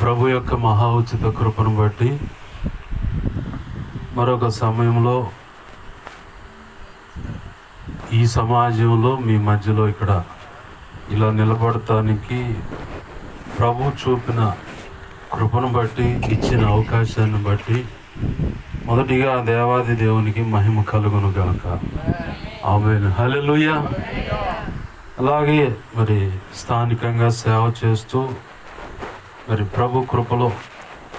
ప్రభు యొక్క మహా ఉచిత కృపను బట్టి మరొక సమయంలో ఈ సమాజంలో మీ మధ్యలో ఇక్కడ ఇలా నిలబడటానికి ప్రభు చూపిన కృపను బట్టి, ఇచ్చిన అవకాశాన్ని బట్టి మొదటిగా దేవాది దేవునికి మహిమ కలుగును గాక. ఆమేన్. హల్లెలూయా. అలాగే మరి స్థానికంగా సేవ చేస్తూ మరి ప్రభు కృపలో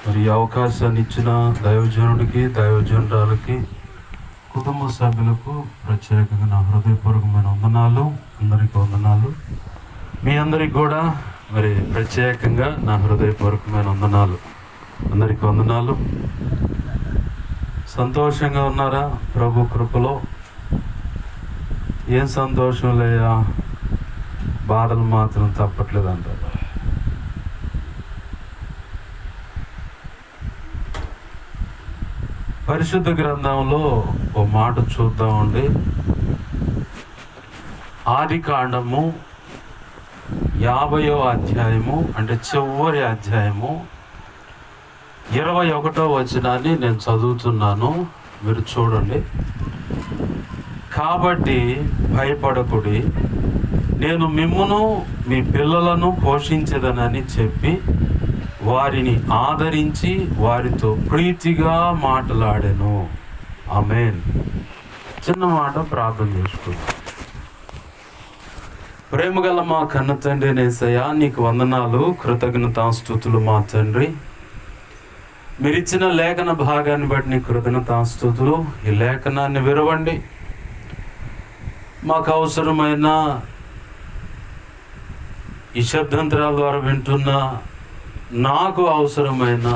మరి అవకాశాన్ని ఇచ్చిన దైవజనుడికి, దైవజనురాలకి, కుటుంబ సభ్యులకు ప్రత్యేకంగా నా హృదయపూర్వకమైన వందనాలు. అందరికీ వందనాలు. మీ అందరికి కూడా మరి ప్రత్యేకంగా నా హృదయపూర్వకమైన వందనాలు. అందరికీ వందనాలు. సంతోషంగా ఉన్నారా ప్రభు కృపలో? ఏం సంతోషం లేయా, బాధలు మాత్రం తప్పట్లేదు అంటారు. పరిశుద్ధ గ్రంథంలో ఓ మాట చూద్దామండి. ఆది కాండము 50వ అధ్యాయము, అంటే చివరి అధ్యాయము 21వ వచనాన్ని నేను చదువుతున్నాను, మీరు చూడండి. కాబట్టి భయపడకుడి, నేను మిమ్మును మీ పిల్లలను పోషించదనని చెప్పి వారిని ఆదరించి వారితో ప్రీతిగా మాట్లాడాను. ఆమేన్. చిన్న మాట ప్రార్థన చేసుకుందాం. ప్రేమగల మా కన్న తండ్రి యేసయ్యా, నీకు వందనాలు, కృతజ్ఞతాస్తుతులు మా తండ్రి. మీరిచ్చిన లేఖన భాగాన్ని బట్టి నీ కృతజ్ఞతాస్తుతులు. ఈ లేఖనాన్ని విరవండి. మాకు అవసరమైన ఈ శబ్దాంతరాల ద్వారా వింటున్న నాకు అవసరమైన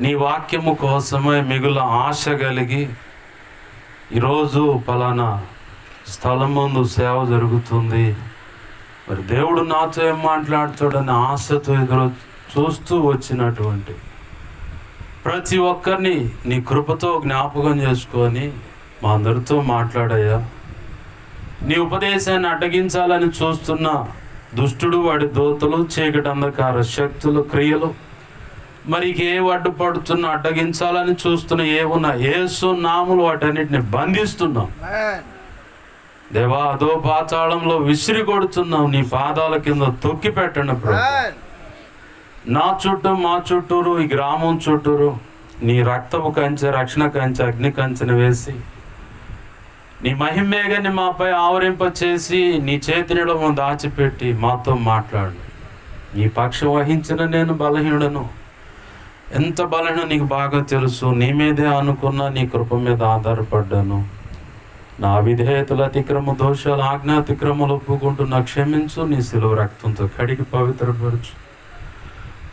నీ వాక్యము కోసమే మిగుల ఆశ కలిగి ఈరోజు పలానా స్థలం ముందు సేవ జరుగుతుంది, మరి దేవుడు నాతో ఏం మాట్లాడుతాడని ఆశతో ఎదురు చూస్తూ వచ్చినటువంటి ప్రతి ఒక్కరిని నీ కృపతో జ్ఞాపకం చేసుకొని మా అందరితో మాట్లాడయ్యా. నీ ఉపదేశాన్ని అడ్డగించాలని చూస్తున్న దుష్టుడు, వాడి దోతలు, చీకటి అంధకార శక్తులు, క్రియలు, మరి ఏ అడ్డుపడుతున్న, అడ్డగించాలని చూస్తున్న ఏమున్నా యేసు నామములో వాటన్నిటిని బంధిస్తున్నాం దేవా. అదో పాతాళంలో విసిరి కొడుతున్నాం, నీ పాదాల కింద తొక్కి పెట్టండి ప్రభు. నా చుట్టూ, మా చుట్టూరు, ఈ గ్రామం చుట్టూరు నీ రక్తపు కంచె, రక్షణ కంచె, అగ్ని కంచెను వేసి నీ మహిమేగాన్ని మాపై ఆవరింప చేసి నీ చేతినిలో దాచిపెట్టి మాతో మాట్లాడు. నీ పక్షం వహించిన నేను బలహీనుడను. ఎంత బలహీన నీకు బాగా తెలుసు. నీ మీదే అనుకున్నా, నీ కృప మీద ఆధారపడ్డాను. నా విధేయతలు, అతిక్రమ దోషాలు, ఆజ్ఞాతిక్రమలు ఒప్పుకుంటూ క్షమించు. నీ శిలువ రక్తంతో కడిగి పవిత్రపరచు.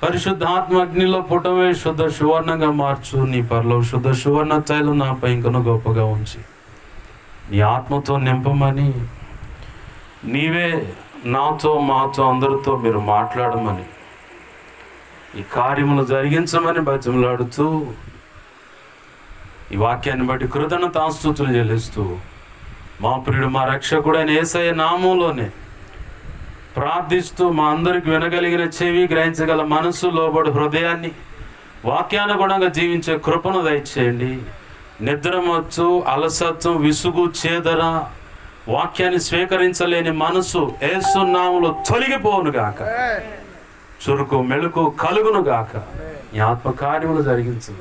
పరిశుద్ధాత్మ అగ్నిలో పుటమే శుద్ధ సువర్ణంగా మార్చు. నీ పరలో శుద్ధ సువర్ణ తైలం నాపై ఇంకను గొప్పగా ఉంచి నీ ఆత్మతో నింపమని, నీవే నాతో, మాతో, అందరితో మీరు మాట్లాడమని, ఈ కార్యములు జరిగించమని బతిమలాడుతూ ఈ వాక్యాన్ని బట్టి కృతజ్ఞతాస్తుతులు చెల్లిస్తూ మా ప్రియుడు, మా రక్షకుడైన యేసయ్య నామంలోనే ప్రార్థిస్తూ మా అందరికి వినగలిగిన చెవి, గ్రహించగల మనసు, లోబడు హృదయాన్ని వాక్యానుగుణంగా జీవించే కృపను దయచేయండి. నిద్రమొచ్చు, అలసత్వం, విసుగు, చేదర, వాక్యాన్ని స్వీకరించలేని మనసు యేసు నామములో తొలగిపోవును గాక. చురుకు, మెళుకు కలుగును గాక. ఈ ఆత్మకార్యములు జరిగించు.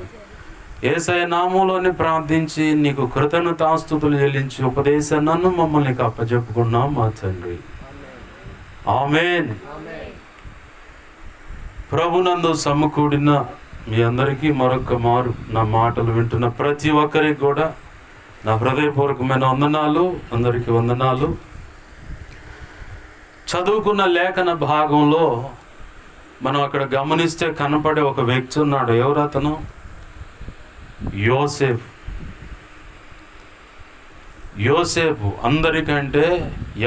యేసయ్య నామములోనే ప్రార్థించి నీకు కృతజ్ఞతాస్తుతులు చెల్లించి ఉపదేశాన్ని నన్ను మమ్మల్ని అప్పచెప్పుకున్నాం మా తండ్రి. ఆమేన్. ప్రభునందు సమకూడిన మీ అందరికీ మరొక మారు నా మాటలు వింటున్న ప్రతి ఒక్కరికి కూడా నా హృదయపూర్వకమైన వందనాలు. అందరికీ వందనాలు. చదువుకున్న లేఖన భాగంలో మనం అక్కడ గమనిస్తే కనపడే ఒక వ్యక్తి ఉన్నాడు. ఎవరు అతను? యోసేపు. యోసేపు అందరికంటే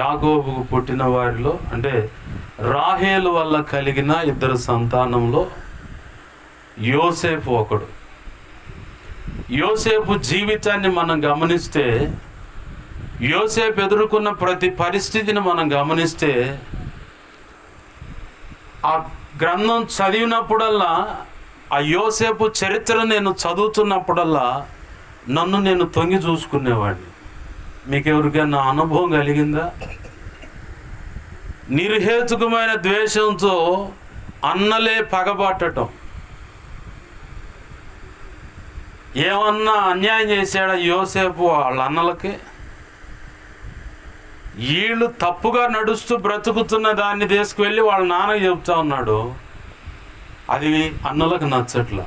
యాకోబుకు పుట్టిన వారిలో, అంటే రాహేలు వల్ల కలిగిన ఇద్దరు సంతానంలో యోసేపు ఒకడు. యోసేపు జీవితాన్ని మనం గమనిస్తే, యోసేపు ఎదుర్కొన్న ప్రతి పరిస్థితిని మనం గమనిస్తే, ఆ గ్రంథం చదివినప్పుడల్లా, ఆ యోసేపు చరిత్ర నేను చదువుతున్నప్పుడల్లా నన్ను నేను తొంగి చూసుకునేవాడిని. మీకు ఎవరికైనా అనుభవం కలిగిందా? నిర్హేతుకమైన ద్వేషంతో అన్నలే పగబట్టడం. ఏమన్నా అన్యాయం చేశాడా యోసేపు వాళ్ళ అన్నలకి? వీళ్ళు తప్పుగా నడుస్తూ బ్రతుకుతున్న దాన్ని తీసుకువెళ్ళి వాళ్ళ నాన్నకి చెప్తా ఉన్నాడు. అది అన్నలకు నచ్చట్లా.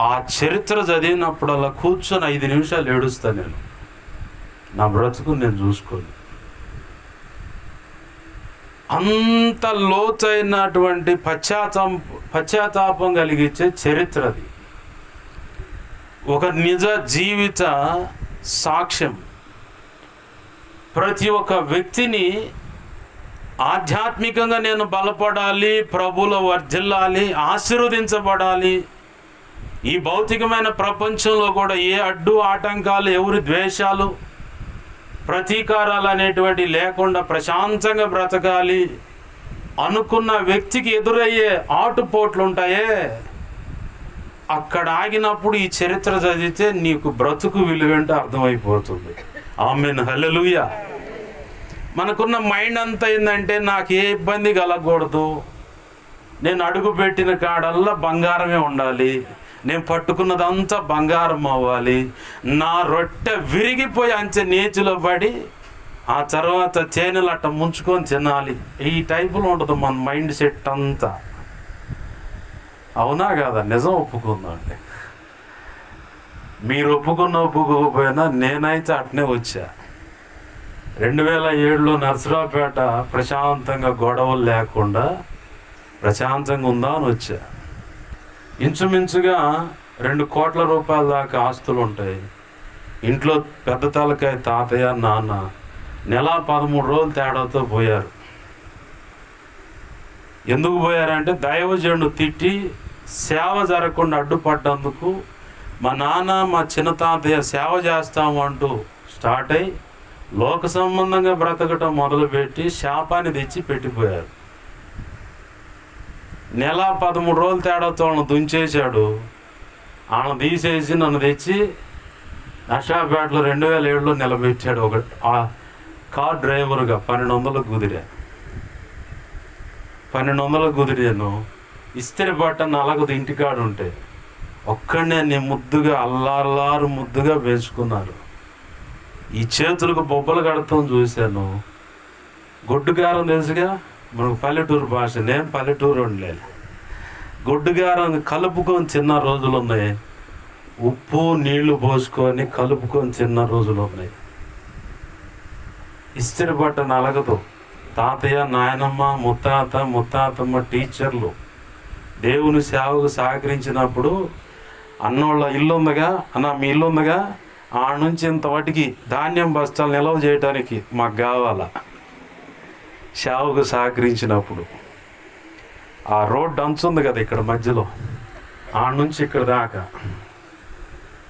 ఆ చరిత్ర చదివినప్పుడల్లా కూర్చొని 5 నిమిషాలు ఏడుస్తా నేను. నా బ్రతుకు నేను చూసుకోను. అంత లోతైనటువంటి పశ్చాత్తాపం కలిగించే చరిత్ర అది. ఒక నిజ జీవిత సాక్ష్యం. ప్రతి ఒక్క వ్యక్తిని ఆధ్యాత్మికంగా నేను బలపడాలి, ప్రభువులో వర్ధిల్లాలి, ఆశీర్వదించబడాలి. ఈ భౌతికమైన ప్రపంచంలో కూడా ఏ అడ్డు ఆటంకాలు, ఎవరి ద్వేషాలు, ప్రతీకారాలు అనేటువంటి లేకుండా ప్రశాంతంగా బ్రతకాలి అనుకున్న వ్యక్తికి ఎదురయ్యే ఆటుపోట్లు ఉంటాయే, అక్కడ ఆగినప్పుడు ఈ చరిత్ర చదివితే నీకు బ్రతుకు విలువేంటో అర్థమైపోతుంది. ఆమేన్, హల్లెలూయా. మనకున్న మైండ్ అంతా ఏంటంటే నాకు ఏ ఇబ్బంది కలగకూడదు, నేను అడుగు పెట్టిన కాడల్లా బంగారమే ఉండాలి, నేను పట్టుకున్నదంతా బంగారం అవ్వాలి, నా రొట్టె విరిగిపోయి అంచె నీతిలో పడి ఆ తర్వాత తేనెలు అట్ట ముంచుకొని తినాలి. ఈ టైపులో ఉంటుంది మన మైండ్ సెట్ అంతా. అవునా కాదా? నిజం ఒప్పుకుందండి. మీరు ఒప్పుకోకపోయినా నేనైతే అట్నే వచ్చా. 2007లో నర్సరావుపేట ప్రశాంతంగా గొడవలు లేకుండా ప్రశాంతంగా ఉందా అని వచ్చా. ఇంచుమించుగా 2 కోట్ల రూపాయల దాకా ఆస్తులు ఉంటాయి. ఇంట్లో పెద్ద తలకాయ తాతయ్య నాన్న నెల 13 రోజులు తేడాతో పోయారు. ఎందుకు పోయారంటే దైవజనుడు తిట్టి సేవ జరగకుండా అడ్డుపడ్డందుకు మా నాన్న మా చిన్న తాతయ్య సేవ చేస్తాము అంటూ స్టార్ట్ అయ్యి లోక సంబంధంగా బ్రతకటం మొదలుపెట్టి శాపాన్ని తెచ్చి పెట్టిపోయారు. నెల 13 రోజులు తేడాతో వాళ్ళని దుంచేశాడు. వాళ్ళని తీసేసి నన్ను తెచ్చి నర్సరావుపేటలో 2007లో నిలబెట్టాడు. ఒక కార్ డ్రైవర్గా 1200 కుదిరా. 1200 కుదిరాను. ఇస్త్రీ బట్ట నలగదు ఇంటికాడు ఉంటే ఒక్కడనే నేను ముద్దుగా అల్లారు ముద్దుగా పెంచుకున్నారు. ఈ చేతులకు బొబ్బలు కడతాం చూశాను. గొడ్డుగారం తెలుసుగా మనకు పల్లెటూరు భాష. నేను పల్లెటూరు ఉండలేదు. గొడ్డుగారం కలుపుకొని తిన్న రోజులు ఉన్నాయి. ఉప్పు నీళ్లు పోసుకొని కలుపుకొని తిన్న రోజులు ఉన్నాయి. ఇస్త్రీ బట్ట నలగదు. తాతయ్య నాయనమ్మ ముత్తాతమ్మ టీచర్లు దేవుని సేవకు సహకరించినప్పుడు అన్నోళ్ళ ఇల్లు ఉందిగా, అన్న మీ ఇల్లు ఉందిగా, ఆ నుంచి ఇంతవాటికి ధాన్యం బస్తాలు నిల్వ చేయడానికి మాకు కావాలా. సేవకు సహకరించినప్పుడు ఆ రోడ్డు అంచుంది కదా ఇక్కడ మధ్యలో, ఆ నుంచి ఇక్కడ దాకా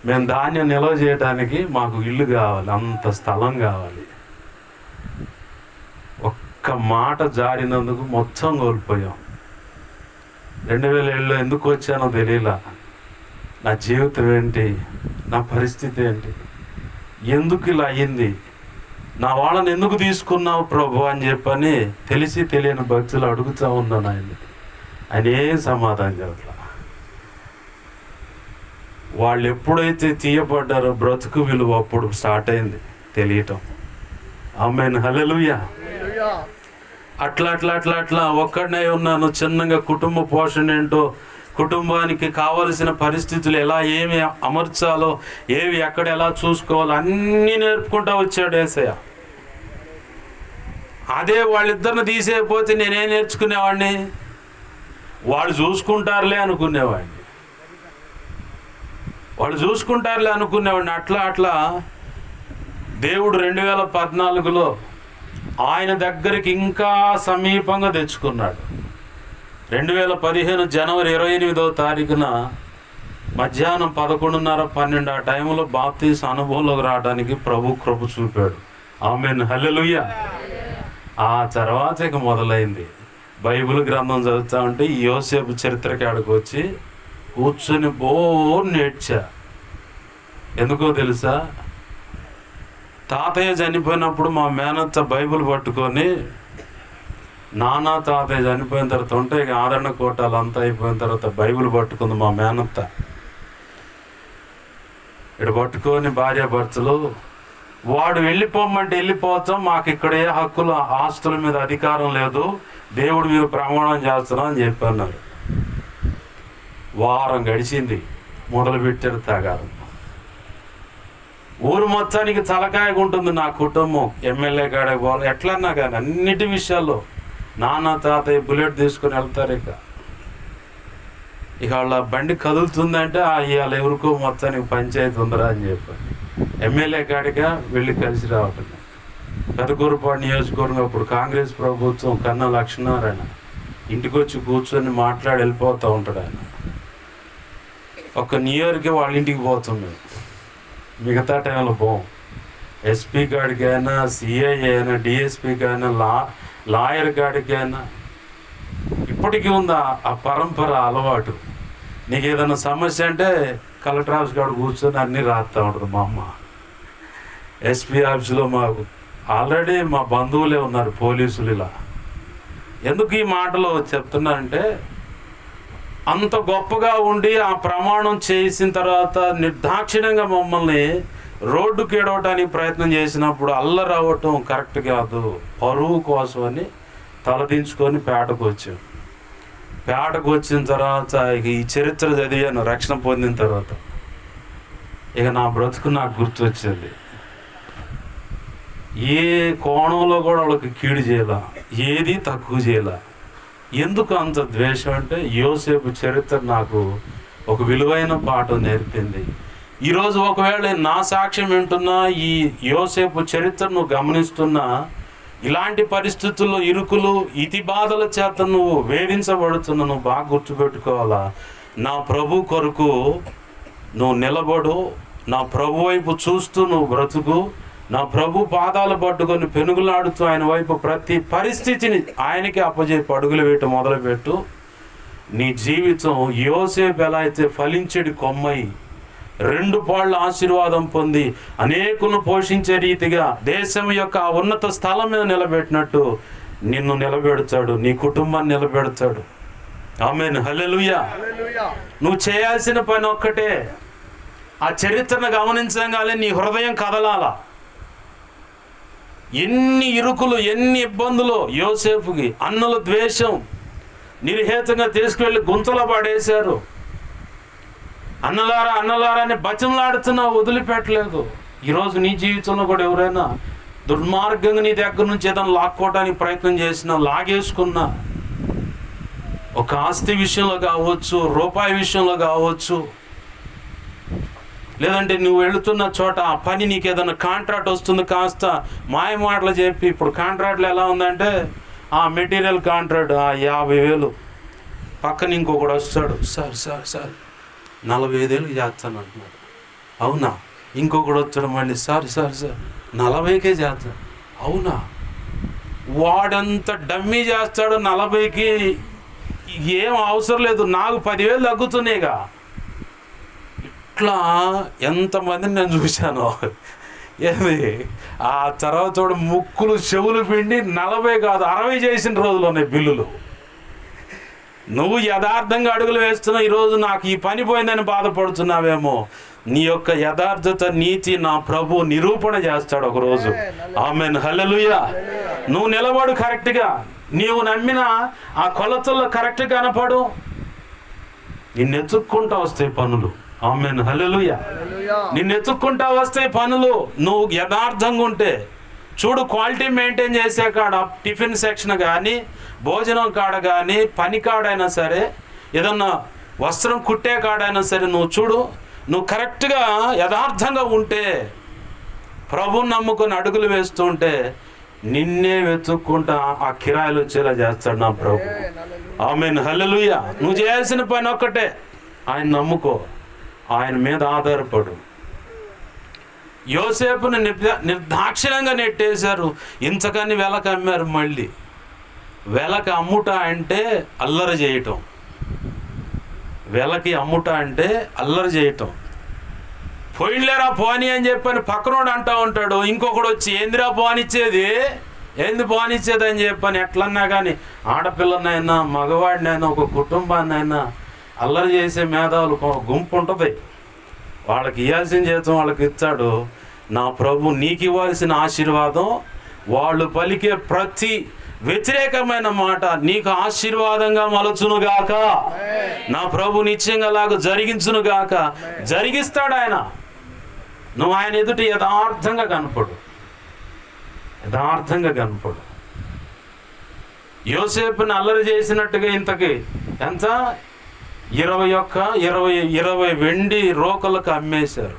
మేము ధాన్యం నిల్వ చేయడానికి మాకు ఇల్లు కావాలి, అంత స్థలం కావాలి. ఒక్క మాట జారినందుకు మొత్తం కోల్పోయాం. 2007లో ఎందుకు వచ్చానో తెలియలా. నా జీవితం ఏంటి, నా పరిస్థితి ఏంటి, ఎందుకు ఇలా అయ్యింది, నా వాళ్ళని ఎందుకు తీసుకున్నావు ప్రభు అని చెప్పని తెలిసి తెలియని భక్తులు అడుగుతూ ఉన్నాను ఆయన ఏం సమాధానం చెప్పట్లా. వాళ్ళు ఎప్పుడైతే తీయబడ్డారో బ్రతుకు విలువ అప్పుడు స్టార్ట్ అయింది తెలియటం. ఆమేన్, హల్లెలూయా. అట్లా ఒక్కడనే ఉన్నాను. చిన్నగా కుటుంబ పోషణ ఏంటో, కుటుంబానికి కావలసిన పరిస్థితులు ఎలా ఏమి అమర్చాలో, ఏవి ఎక్కడ ఎలా చూసుకోవాలో అన్నీ నేర్పుకుంటా వచ్చాడు యేసయ్య. అదే వాళ్ళిద్దరిని తీసేయకపోతే నేనేం నేర్చుకునేవాడిని? వాళ్ళు చూసుకుంటారులే అనుకునేవాడిని. అట్లా దేవుడు 2014లో ఆయన దగ్గరికి ఇంకా సమీపంగా తెచ్చుకున్నాడు. 2015 జనవరి 28వ తారీఖున మధ్యాహ్నం 11:30-12 ఆ టైంలో బాప్తీసు అనుభవంలోకి రావడానికి ప్రభు కృప చూపాడు. ఆమేన్, హల్లెలూయా. ఆ తర్వాత ఇక మొదలైంది బైబిల్ గ్రంథం చదువుతా ఉంటే ఈ యోసేపు చరిత్ర కాడికి వచ్చి కూర్చొని నేర్చా. ఎందుకో తెలుసా? తాతయ్య చనిపోయినప్పుడు మా మేనత్త బైబిల్ పట్టుకొని, నాన్న తాతయ్య చనిపోయిన తర్వాత ఉంటే ఇక ఆదరణ కోటాలు అంతా అయిపోయిన తర్వాత బైబిల్ పట్టుకుంది మా మేనత్త. ఇక్కడ పట్టుకొని భార్యాభర్తలు, వాడు వెళ్ళిపోమంటే వెళ్ళిపోతాం, మాకు ఇక్కడ ఏ హక్కులు ఆస్తుల మీద అధికారం లేదు, దేవుడు మీరు ప్రమాణం చేస్తున్నాం అని చెప్పన్నారు. వారం గడిచింది, మొదలు పెట్టారు తగారం. ఊరు మొత్తానికి తలకాయగా ఉంటుంది నా కుటుంబం. ఎమ్మెల్యే కాడకి పోవాలి, ఎట్లన్నా కానీ అన్నిటి విషయాల్లో నాన్న తాతయ్య బుల్లెట్ తీసుకొని వెళ్తారు. ఇక వాళ్ళ బండి కదులుతుందంటే ఇవాళ ఎవరికో మొత్తానికి పంచాయతీ ఉందరా అని చెప్పారు. ఎమ్మెల్యే కాడిగా వెళ్ళి కలిసి రావటం. పెదకూరుపాడు నియోజకవర్గం అప్పుడు కాంగ్రెస్ ప్రభుత్వం, కన్నా లక్ష్మీనారాయణ ఇంటికి వచ్చి కూర్చొని మాట్లాడి వెళ్ళిపోతూ ఉంటాడు. ఆయన ఒక న్యూ ఇయర్కి వాళ్ళ ఇంటికి పోతున్నాడు, మిగతా టైంలో పోం. ఎస్పీ కాడికైనా, సిఐ అయినా, డిఎస్పీకి అయినా, లాయర్ కాడికైనా ఇప్పటికీ ఉందా ఆ పరంపర అలవాటు. నీకు ఏదైనా సమస్య అంటే కలెక్టర్ ఆఫీస్ కాడ కూర్చొని అన్నీ రాస్తూ ఉంటుంది మా అమ్మ. ఎస్పీ ఆఫీసులో మాకు ఆల్రెడీ మా బంధువులే ఉన్నారు పోలీసులు. ఇలా ఎందుకు ఈ మాటలు చెప్తున్నానంటే, అంత గొప్పగా ఉండి ఆ ప్రమాణం చేసిన తర్వాత నిర్దాక్షిణ్యంగా మమ్మల్ని రోడ్డుకి ఏడవటానికి ప్రయత్నం చేసినప్పుడు అల్లరి అవ్వటం కరెక్ట్ కాదు. పరువు కోసమని తలదించుకొని పేటకు వచ్చాం. పేటకు వచ్చిన తర్వాత ఇక ఈ చరిత్ర చదివాను రక్షణ పొందిన తర్వాత. ఇక నా బ్రతుకు నాకు గుర్తు వచ్చింది. ఏ కోణంలో కూడా వాళ్ళకి కీడు చేయాల, ఏది తక్కువ చేయాల. ఎందుకు అంత ద్వేషం అంటే, యోసేపు చరిత్ర నాకు ఒక విలువైన పాఠం నేర్పింది. ఈరోజు ఒకవేళ నా సాక్ష్యం వింటున్నా, ఈ యోసేపు చరిత్ర నువ్వు గమనిస్తున్నా, ఇలాంటి పరిస్థితుల్లో ఇరుకులు ఇతి బాధల చేత నువ్వు వేధించబడుతున్నా, నువ్వు బాగా గుర్తుపెట్టుకోవాలా, నా ప్రభు కొరకు నువ్వు నిలబడు, నా ప్రభు వైపు చూస్తూ నువ్వు బ్రతుకు, నా ప్రభు పాదాలు పట్టుకొని పెనుగులాడుతూ ఆయన వైపు ప్రతి పరిస్థితిని ఆయనకి అప్పజెప్పి అడుగులు వేయటం మొదలుపెట్టు. నీ జీవితం యోసేపు ఎలా అయితే ఫలించేది కొమ్మై 2 పాళ్ళ ఆశీర్వాదం పొంది అనేకులను పోషించే రీతిగా దేశం యొక్క ఉన్నత స్థలం మీద నిలబెట్టినట్టు నిన్ను నిలబెడతాడు, నీ కుటుంబాన్ని నిలబెడతాడు. ఆమేన్, హల్లెలూయా. నువ్వు చేయాల్సిన పని ఒక్కటే, ఆ చరిత్రను గమనించగానే నీ హృదయం కదలాల. ఎన్ని ఇరుకులు, ఎన్ని ఇబ్బందులు యోసేపుకి. అన్నుల ద్వేషం నిర్హేతంగా తీసుకువెళ్ళి గుంతలో పడేశారు. అన్నలారా అన్నలారా అని బతిమలాడుతున్నా వదిలిపెట్టలేదు. ఈరోజు నీ జీవితంలో కూడా ఎవరైనా దుర్మార్గంగా నీ దగ్గర నుంచి ఏదైనా లాక్కోవడానికి ప్రయత్నం చేసినా, లాగేసుకున్నా, ఒక ఆస్తి విషయంలో కావచ్చు, రూపాయి విషయంలో కావచ్చు, లేదంటే నువ్వు వెళుతున్న చోట ఆ పని నీకు ఏదైనా కాంట్రాక్ట్ వస్తుంది, కాస్త మాయ మాటలు చెప్పి, ఇప్పుడు కాంట్రాక్ట్లు ఎలా ఉందంటే, ఆ మెటీరియల్ కాంట్రాక్ట్ 50,000, పక్కన ఇంకొకడు వస్తాడు, సార్ 45,000 చేస్తాను అంటున్నాడు. అవునా? ఇంకొకడు వచ్చాడు మళ్ళీ, సార్ 40కే చేస్తాడు. అవునా? వాడంత డమ్మీ చేస్తాడు 40కి. ఏం అవసరం లేదు, నాకు 10,000 తగ్గుతున్నాయిగా. ఇట్లా ఎంతమందిని నేను చూశాను. ఏది ఆ తర్వాత ముక్కులు చెవులు పిండి 40 కాదు 60 చేసిన రోజులు ఉన్నాయి బిల్లులు. నువ్వు యథార్థంగా అడుగులు వేస్తున్నావు. ఈరోజు నాకు ఈ పని పోయిందని బాధపడుతున్నావేమో. నీ యొక్క యథార్థత, నీతి నా ప్రభు నిరూపణ చేస్తాడు ఒకరోజు. ఆమేన్, హల్లెలూయా. నువ్వు నిలబడు కరెక్ట్గా, నీవు నమ్మిన ఆ కొలతల్లో కరెక్ట్ కనపడు, నిన్ను ఎత్తుక్కుంటా వస్తాయి పనులు. ఆమేన్, హల్లెలూయా. నిన్ను ఎత్తుక్కుంటా వస్తాయి పనులు. నువ్వు యథార్థంగా ఉంటే చూడు, క్వాలిటీ మెయింటైన్ చేసే కాడ, టిఫిన్ సెక్షన్ కానీ, భోజనం కాడ కానీ, పని కాడైనా సరే, ఏదన్నా వస్త్రం కుట్టే కాడైనా సరే, నువ్వు చూడు, నువ్వు కరెక్ట్గా యథార్థంగా ఉంటే, ప్రభువుని నమ్ముకొని అడుగులు వేస్తూ ఉంటే, నిన్నే వెతుక్కుంటా ఆ కిరాయిలు వచ్చేలా చేస్తాడు నా ప్రభు. ఆమేన్, హల్లెలూయా. నువ్వు చేయాల్సిన పని ఒక్కటే, ఆయన నమ్ముకో, ఆయన మీద ఆధారపడు. యోసేపుని నిర్దాక్షిణ్యంగా నెట్టేశారు, ఇంతకని వెలకమ్మారు. మళ్ళీ వెలకి అమ్ముట అంటే అల్లరి చేయటం. వెలకి అమ్ముట అంటే అల్లరి చేయటం. పోయినలేరా పోనీ అని చెప్పని పక్కనోడు అంటూ ఉంటాడు. ఇంకొకడు వచ్చి ఏందిరా పోనిచ్చేది, ఏంది పోనిచ్చేది అని చెప్పని ఎట్లన్నా కానీ ఆడపిల్లనైనా మగవాడినైనా ఒక కుటుంబాన్నైనా అల్లరి చేసే మేధావులు గుంపు ఉంటుంది. వాళ్ళకి ఇవ్వాల్సిన జీతం వాళ్ళకి ఇచ్చాడు. నా ప్రభు నీకు ఇవ్వాల్సిన ఆశీర్వాదం వాళ్ళు పలికే ప్రతి వ్యతిరేకమైన మాట నీకు ఆశీర్వాదంగా మలచునుగాక. నా ప్రభు నిశ్చయంగా లాగా జరిగించునుగాక. జరిగిస్తాడు ఆయన. నువ్వు ఆయన ఎదుట యథార్థంగా కనపడు, యథార్థంగా కనపడు. యోసేపుని అల్లరి చేసినట్టుగా ఇంతకి ఎంత 20 వెండి రోకలకు అమ్మేశారు.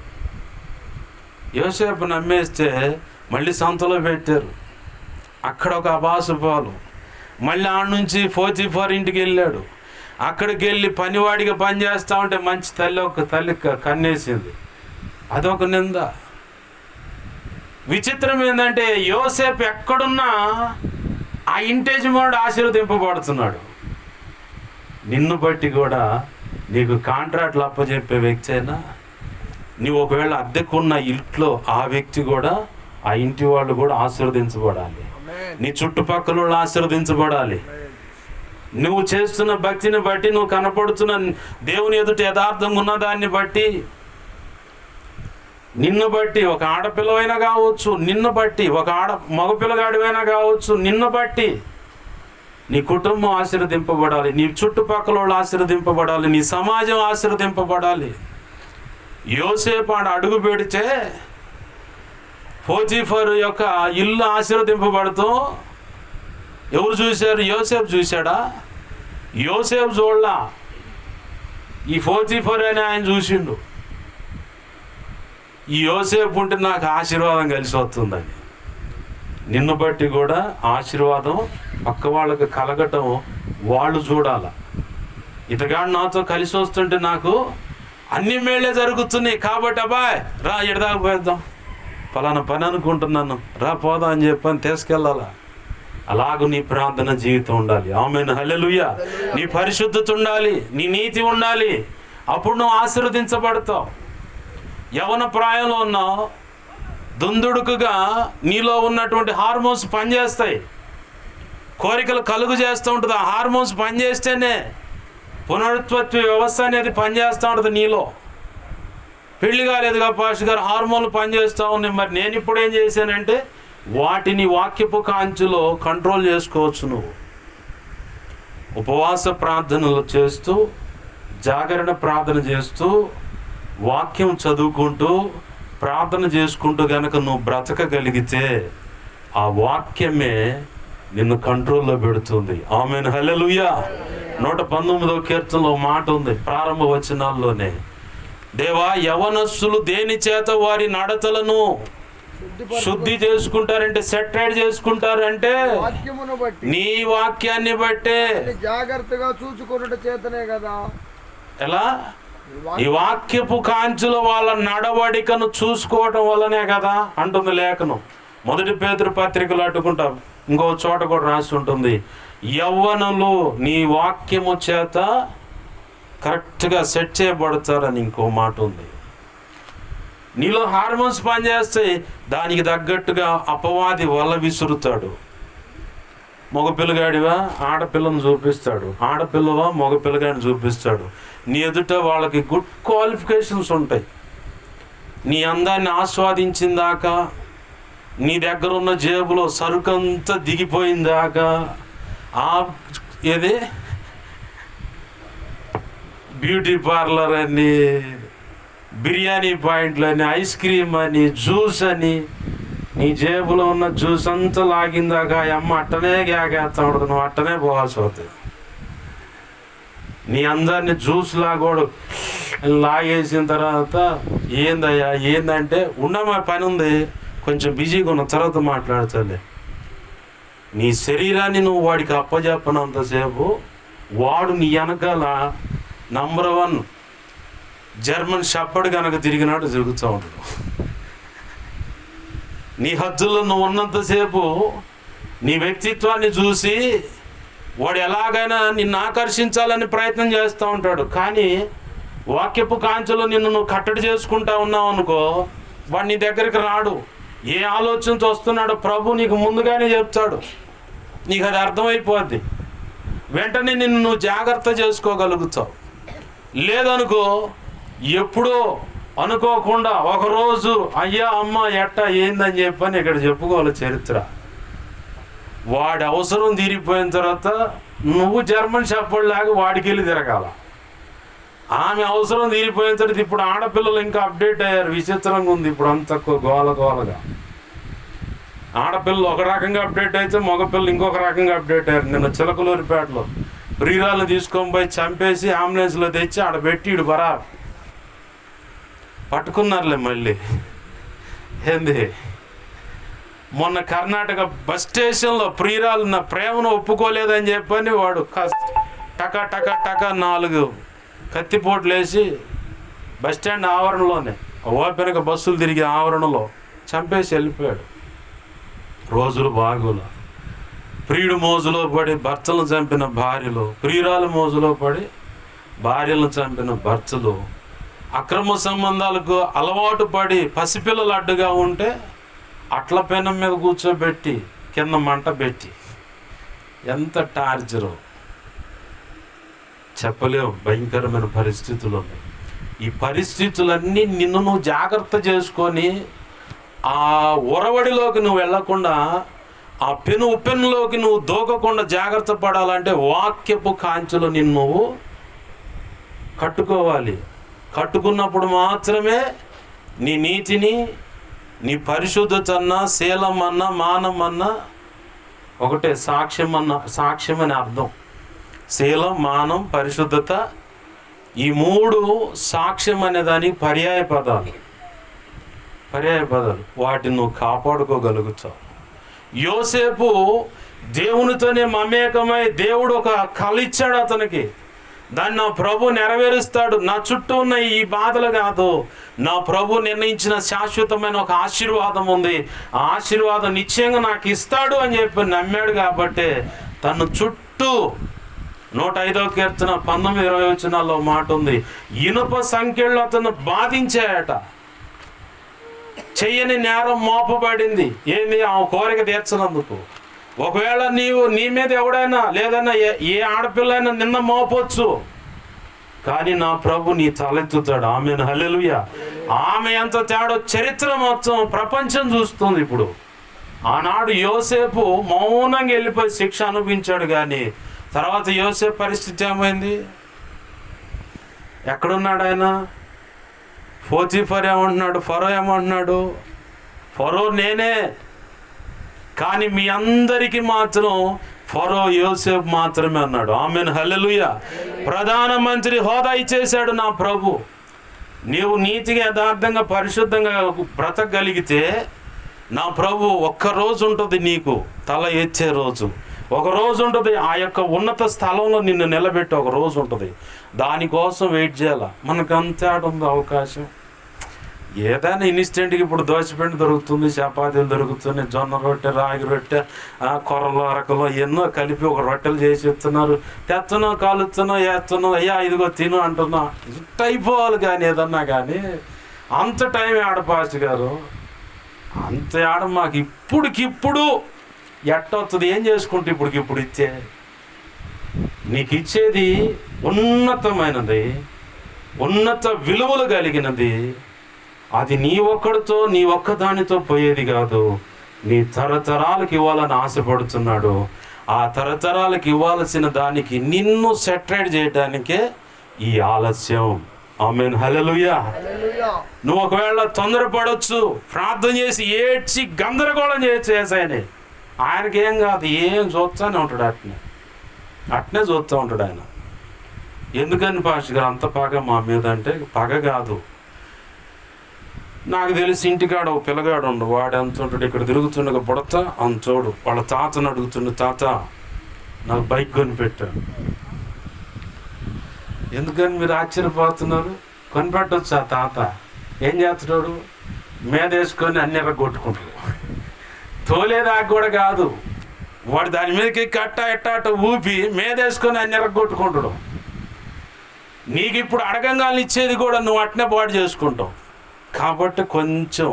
యోసేపుని అమ్మేస్తే మళ్ళీ సంతలో పెట్టారు. అక్కడ ఒక అబాసుపాలు. మళ్ళీ ఆడ నుంచి పోతీఫర్ ఇంటికి వెళ్ళాడు. అక్కడికి వెళ్ళి పనివాడిగా పని చేస్తూ ఉంటే మంచి తల్లి కన్నేసింది. అదొక నింద. విచిత్రం ఏంటంటే యోసేపు ఎక్కడున్నా ఆ ఇంటి యజమానుడు ఆశీర్వదింపబడుతున్నాడు. నిన్ను బట్టి కూడా నీకు కాంట్రాక్ట్లు అప్పచెప్పే వ్యక్తి అయినా, నీవు ఒకవేళ అద్దెకున్న ఇంట్లో ఆ వ్యక్తి కూడా, ఆ ఇంటి వాళ్ళు కూడా ఆశీర్వదించబడాలి. నీ చుట్టుపక్కల వాళ్ళు ఆశీర్వదించబడాలి. నువ్వు చేస్తున్న భక్తిని బట్టి, నువ్వు కనపడుతున్న దేవుని ఎదుట యథార్థంగా ఉన్న దాన్ని బట్టి, నిన్ను బట్టి ఒక ఆడపిల్లవైనా కావచ్చు, నిన్ను బట్టి ఒక మగపిల్లగాడివైనా కావచ్చు, నిన్ను బట్టి నీ కుటుంబం ఆశీర్వదింపబడాలి, నీ చుట్టుపక్కల వాళ్ళు ఆశీర్వదింపబడాలి, నీ సమాజం ఆశీర్వదింపబడాలి. యోసేపు ఆడ అడుగు పెడితే పోతీఫర్ యొక్క ఇల్లు ఆశీర్వదింపబడుతూ ఎవరు చూశారు? యోసేపు చూశాడా? యోసేపు చూడలా, ఈ పోతీఫర్ అని ఆయన చూసిండు. ఈ యోసేపు ఉంటే నాకు ఆశీర్వాదం కలిసి వస్తుందని. నిన్ను బట్టి కూడా ఆశీర్వాదం పక్క వాళ్ళకి కలగటం వాళ్ళు చూడాల. ఇతగాడు నాతో కలిసి వస్తుంటే నాకు అన్ని మేళ్ళే జరుగుతున్నాయి కాబట్టి అబ్బాయ్ రా ఎడదాకా పోయేద్దాం, ఫలానా పని అనుకుంటున్నాను రా పోదాం అని చెప్పని తీసుకెళ్ళాలా. అలాగూ నీ ప్రార్థన జీవితం ఉండాలి. ఆమేన్, హల్లెలూయా. నీ పరిశుద్ధత ఉండాలి, నీ నీతి ఉండాలి. అప్పుడు నువ్వు ఆశీర్వదించబడతావు. యవన ప్రాయంలో ఉన్నావు, దుందుడుకుగా నీలో ఉన్నటువంటి హార్మోన్స్ పనిచేస్తాయి, కోరికలు కలుగు చేస్తూ ఉంటుంది. ఆ హార్మోన్స్ పనిచేస్తేనే పునరుత్పత్తి వ్యవస్థ అనేది పనిచేస్తూ ఉంటుంది నీలో. పెళ్లి కాలేదుగా పాస్టర్ గారు, హార్మోన్లు పనిచేస్తూ ఉన్నాయి. మరి నేను ఇప్పుడు ఏం చేశానంటే వాటిని వాక్యపు కాంచులో కంట్రోల్ చేసుకోవచ్చు. నువ్వు ఉపవాస ప్రార్థనలు చేస్తూ, జాగరణ ప్రార్థన చేస్తూ, వాక్యం చదువుకుంటూ, ప్రార్థన చేసుకుంటూ గనక నువ్వు బ్రతకగలిగితే ఆ వాక్యమే నిన్ను కంట్రోల్లో పెడుతుంది. ఆమేన్, హల్లెలూయా. 119వ కీర్తనలో మాట ఉంది ప్రారంభ వచనాల్లోనే, దేవా యవనస్సులు దేని చేత వారి నడతలను శుద్ధి చేసుకుంటారంటే, సెటరైడ్ చేసుకుంటారంటే నీ వాక్యాన్ని బట్టే. జాగ్రత్తగా చూచుకున్నట చేతనే కదా. ఎలా? ఈ వాక్యపు కాంచులో వాళ్ళ నడవడికను చూసుకోవటం వల్లనే కదా అంటుంది లేఖనం. 1 పేతురు పత్రికలు అట్టుకుంటాం, ఇంకో చోట కూడా రాసి ఉంటుంది, యవ్వనులు నీ వాక్యము చేత కరెక్ట్గా సెట్ చేయబడతారని ఇంకో మాట ఉంది. నీలో హార్మోన్స్ పనిచేస్తాయి, దానికి తగ్గట్టుగా అపవాది వల్ల విసురుతాడు. మగపిల్లగాడివా ఆడపిల్లను చూపిస్తాడు, ఆడపిల్లవా మగపిల్లగాడిని చూపిస్తాడు. నీ ఎదుట వాళ్ళకి గుడ్ క్వాలిఫికేషన్స్ ఉంటాయి. నీ అందాన్ని ఆస్వాదించిందాకా, నీ దగ్గర ఉన్న జేబులో సరుకంతా దిగిపోయిందాకా, ఏది బ్యూటీ పార్లర్ అని, బిర్యానీ పాయింట్లు అని, ఐస్ క్రీమ్ అని, జ్యూస్ అని, నీ జేబులో ఉన్న జ్యూస్ అంతా లాగిందాక అమ్మ అట్టనే గ్యాగేస్తా ఉంటుంది, నువ్వు అట్టనే పోవాల్సి అవుతుంది. నీ అందరినీ జ్యూస్ లాగోడు లాగేసిన తర్వాత ఏందయ్యా ఏందంటే, ఉండమా పని ఉంది కొంచెం బిజీగా ఉన్న తర్వాత మాట్లాడతాలే. నీ శరీరాన్ని నువ్వు వాడికి అప్పచెప్పనంతసేపు వాడు నీ వెనకాల నంబర్ 1 జర్మన్ షెపర్డ్ కనుక తిరిగినట్టు తిరుగుతూ ఉంటాడు. నీ హద్దుల్లో నువ్వు ఉన్నంతసేపు నీ వ్యక్తిత్వాన్ని చూసి వాడు ఎలాగైనా నిన్ను ఆకర్షించాలని ప్రయత్నం చేస్తూ ఉంటాడు. కానీ వాక్యపు కాంచెలో నిన్ను నువ్వు కట్టడి చేసుకుంటా ఉన్నావు అనుకో, వాడు నీ దగ్గరికి రాడు. ఏ ఆలోచనతో వస్తున్నాడో ప్రభు నీకు ముందుగానే చెప్తాడు. నీకు అది అర్థమైపోద్ది. వెంటనే నిన్ను నువ్వు జాగ్రత్త చేసుకోగలుగుతావు. లేదనుకో, ఎప్పుడో అనుకోకుండా ఒకరోజు అయ్యా అమ్మ ఎట్టా ఏందని చెప్పని ఇక్కడ చెప్పుకోవాలి చరిత్ర. వాడి అవసరం తీరిపోయిన తర్వాత నువ్వు జర్మన్ షెపర్డ్ లాగా వాడికి వెళ్ళి తిరగాల. ఆమె అవసరం తీరిపోయిన తర్వాత ఇప్పుడు ఆడపిల్లలు ఇంకా అప్డేట్ అయ్యారు. విచిత్రంగా ఉంది ఇప్పుడు, అంత గోలగా. ఆడపిల్లలు ఒక రకంగా అప్డేట్ అయితే మగపిల్లలు ఇంకొక రకంగా అప్డేట్ అయ్యారు. నిన్న చిలకలూరిపేటలో ప్రియురాలను తీసుకొని పోయి చంపేసి అంబులెన్స్లో తెచ్చి ఆడ పెట్టి ఇడు బరారు పట్టుకున్నారులే. మళ్ళీ ఏంది, మొన్న కర్ణాటక బస్ స్టేషన్లో ప్రియురాలు నా ప్రేమను ఒప్పుకోలేదని చెప్పని వాడు టకా టకా టకా 4 కత్తిపోట్లు వేసి బస్ స్టాండ్ ఆవరణలోనే ఓపెన్గా బస్సులు తిరిగే ఆవరణలో చంపేసి వెళ్ళిపోయాడు. రోజులు బాగులా. ప్రియుడు మోజులో పడి భర్తలను చంపిన భార్యలు, ప్రియురాలు మోజులో పడి భార్యలను చంపిన భర్తలు, అక్రమ సంబంధాలకు అలవాటు పడి పసిపిల్లలు అడ్డుగా ఉంటే అట్ల పెనం మీద కూర్చోబెట్టి కింద మంట పెట్టి ఎంత టార్చరు చెప్పలేవు. భయంకరమైన పరిస్థితులు ఉన్నాయి. ఈ పరిస్థితులన్నీ నిన్ను నువ్వు జాగ్రత్త చేసుకొని ఆ ఉరవడిలోకి నువ్వు వెళ్లకుండా, ఆ ఉప్పెనులోకి నువ్వు దూకకుండా జాగ్రత్త పడాలంటే వాక్యపు కాంచెలు నిన్ను నువ్వు కట్టుకోవాలి. కట్టుకున్నప్పుడు మాత్రమే నీ నీతిని, నీ పరిశుద్ధతన్నా, శీలమన్నా, మానమన్నా ఒకటే. సాక్ష్యం అని అర్థం. శీలం, మానం, పరిశుద్ధత, ఈ 3 సాక్ష్యం అనే దానికి పర్యాయ పదాలు. వాటిని నువ్వు కాపాడుకోగలుగుతావు. యోసేపు దేవునితోనే మమేకమై దేవుడు ఒక కళ ఇచ్చాడు అతనికి. దాన్ని నా ప్రభు నెరవేరుస్తాడు. నా చుట్టూ ఉన్న ఈ బాధలు కాదు, నా ప్రభు నిర్ణయించిన శాశ్వతమైన ఒక ఆశీర్వాదం ఉంది. ఆ ఆశీర్వాదం నిశ్చయంగా నాకు ఇస్తాడు అని చెప్పి నమ్మాడు. కాబట్టి తన చుట్టూ 105వ కీర్తన 19-20 వచనాల్లో మాట ఉంది, ఇనుప సంఖ్యలు అతను బాధించాయట. చెయ్యని నేరం మోపబడింది. ఏంది? ఆ కోరిక తీర్చనందుకు. ఒకవేళ నీ మీద ఎవడైనా లేదన్నా ఏ ఆడపిల్లైనా నిన్న మోపొచ్చు, కానీ నా ప్రభు నీ తలెత్తుతాడు. ఆమెను హల్లెలూయా. ఆమె ఎంత తేడో చరిత్ర మొత్తం ప్రపంచం చూస్తుంది ఇప్పుడు. ఆనాడు యోసేపు మౌనంగా వెళ్ళిపోయి శిక్ష అనుభవించాడు. కానీ తర్వాత యోసేపు పరిస్థితి ఏమైంది? ఎక్కడున్నాడు ఆయన? పోతీఫర్ ఏమంటున్నాడు? ఫరో ఏమంటున్నాడు? ఫరో నేనే, కానీ మీ అందరికీ మాత్రం ఫరో యోసేపు మాత్రమే అన్నాడు. ఆమెను హల్లెలూయా. ప్రధానమంత్రి హోదా ఇచ్చేశాడు నా ప్రభు. నీవు నీతిగా యథార్థంగా పరిశుద్ధంగా బ్రతకగలిగితే నా ప్రభు ఒక్కరోజు ఉంటుంది నీకు తల ఎత్తే రోజు. ఒక రోజు ఉంటుంది, ఆ యొక్క ఉన్నత స్థలంలో నిన్ను నిలబెట్టి ఒక రోజు ఉంటుంది. దానికోసం వెయిట్ చేయాల. మనకు అంతే ఉంది అవకాశం. ఏదైనా ఇన్స్టెంట్గా ఇప్పుడు దోశపిండి దొరుకుతుంది, చపాతీలు దొరుకుతున్నాయి, జొన్న రొట్టె, రాగి రొట్టె, కొర్రలు, అరకలు ఎన్నో కలిపి ఒక రొట్టెలు చేసి ఇస్తున్నారు. తెస్తున్నాం, కాలుస్తున్నాం, వేస్తున్నాం, అయ్యా ఇదిగో తిను అంటున్నా. ఇట్ అయిపోవాలి. కానీ ఏదన్నా కానీ అంత టైం ఆడ పాస్ట్ గారు, అంత ఆడ మాకు ఇప్పుడుకిప్పుడు ఎట్టొస్తుంది. ఏం చేసుకుంటే ఇప్పుడుకిప్పుడు ఇచ్చే నీకు ఇచ్చేది ఉన్నతమైనది, ఉన్నత విలువలు కలిగినది. అది నీ ఒక్కడితో, నీ ఒక్కదానితో పోయేది కాదు. నీ తరతరాలకు ఇవ్వాలని ఆశపడుతున్నాడు. ఆ తరతరాలకు ఇవ్వాల్సిన దానికి నిన్ను సెటరేట్ చేయడానికే ఈ ఆలస్యం. ఆమేన్ హల్లెలూయా. నువ్వు ఒకవేళ తొందరపడవచ్చు, ప్రార్థన చేసి ఏడ్చి గందరగోళం చేసేసాయని, ఆయనకి ఏం కాదు, ఏం చూస్తానే ఉంటాడు. అట్నే చూస్తూ ఉంటాడు ఆయన. ఎందుకని పాస్టర్ గారు అంత పగ మా మీద అంటే, పగ కాదు. నాకు తెలిసి ఇంటికాడ ఒక పిల్లగాడు ఉండు, వాడు ఎంత ఉంటాడు, ఇక్కడ తిరుగుతుండగా పుడతా అంతోడు వాళ్ళ తాతను అడుగుతుండు, తాత నాకు బైక్ కొనిపెట్టాడు. ఎందుకని మీరు ఆశ్చర్యపోతున్నారు? కొనిపెట్టవచ్చు. ఆ తాత ఏం చేస్తున్నాడు? మీద వేసుకొని అన్ని కొట్టుకుంటాడు. తోలేదాకా కూడా కాదు, వాడు దాని మీదకి కట్ట ఎట్ట ఊపి మేదేసుకొని అన్ని ఎరగొట్టుకుంటాడు. నీకు ఇప్పుడు అడగంగానే ఇచ్చేది కూడా నువ్వు అట్నే పాడు చేసుకుంటావు. కాబట్టి కొంచెం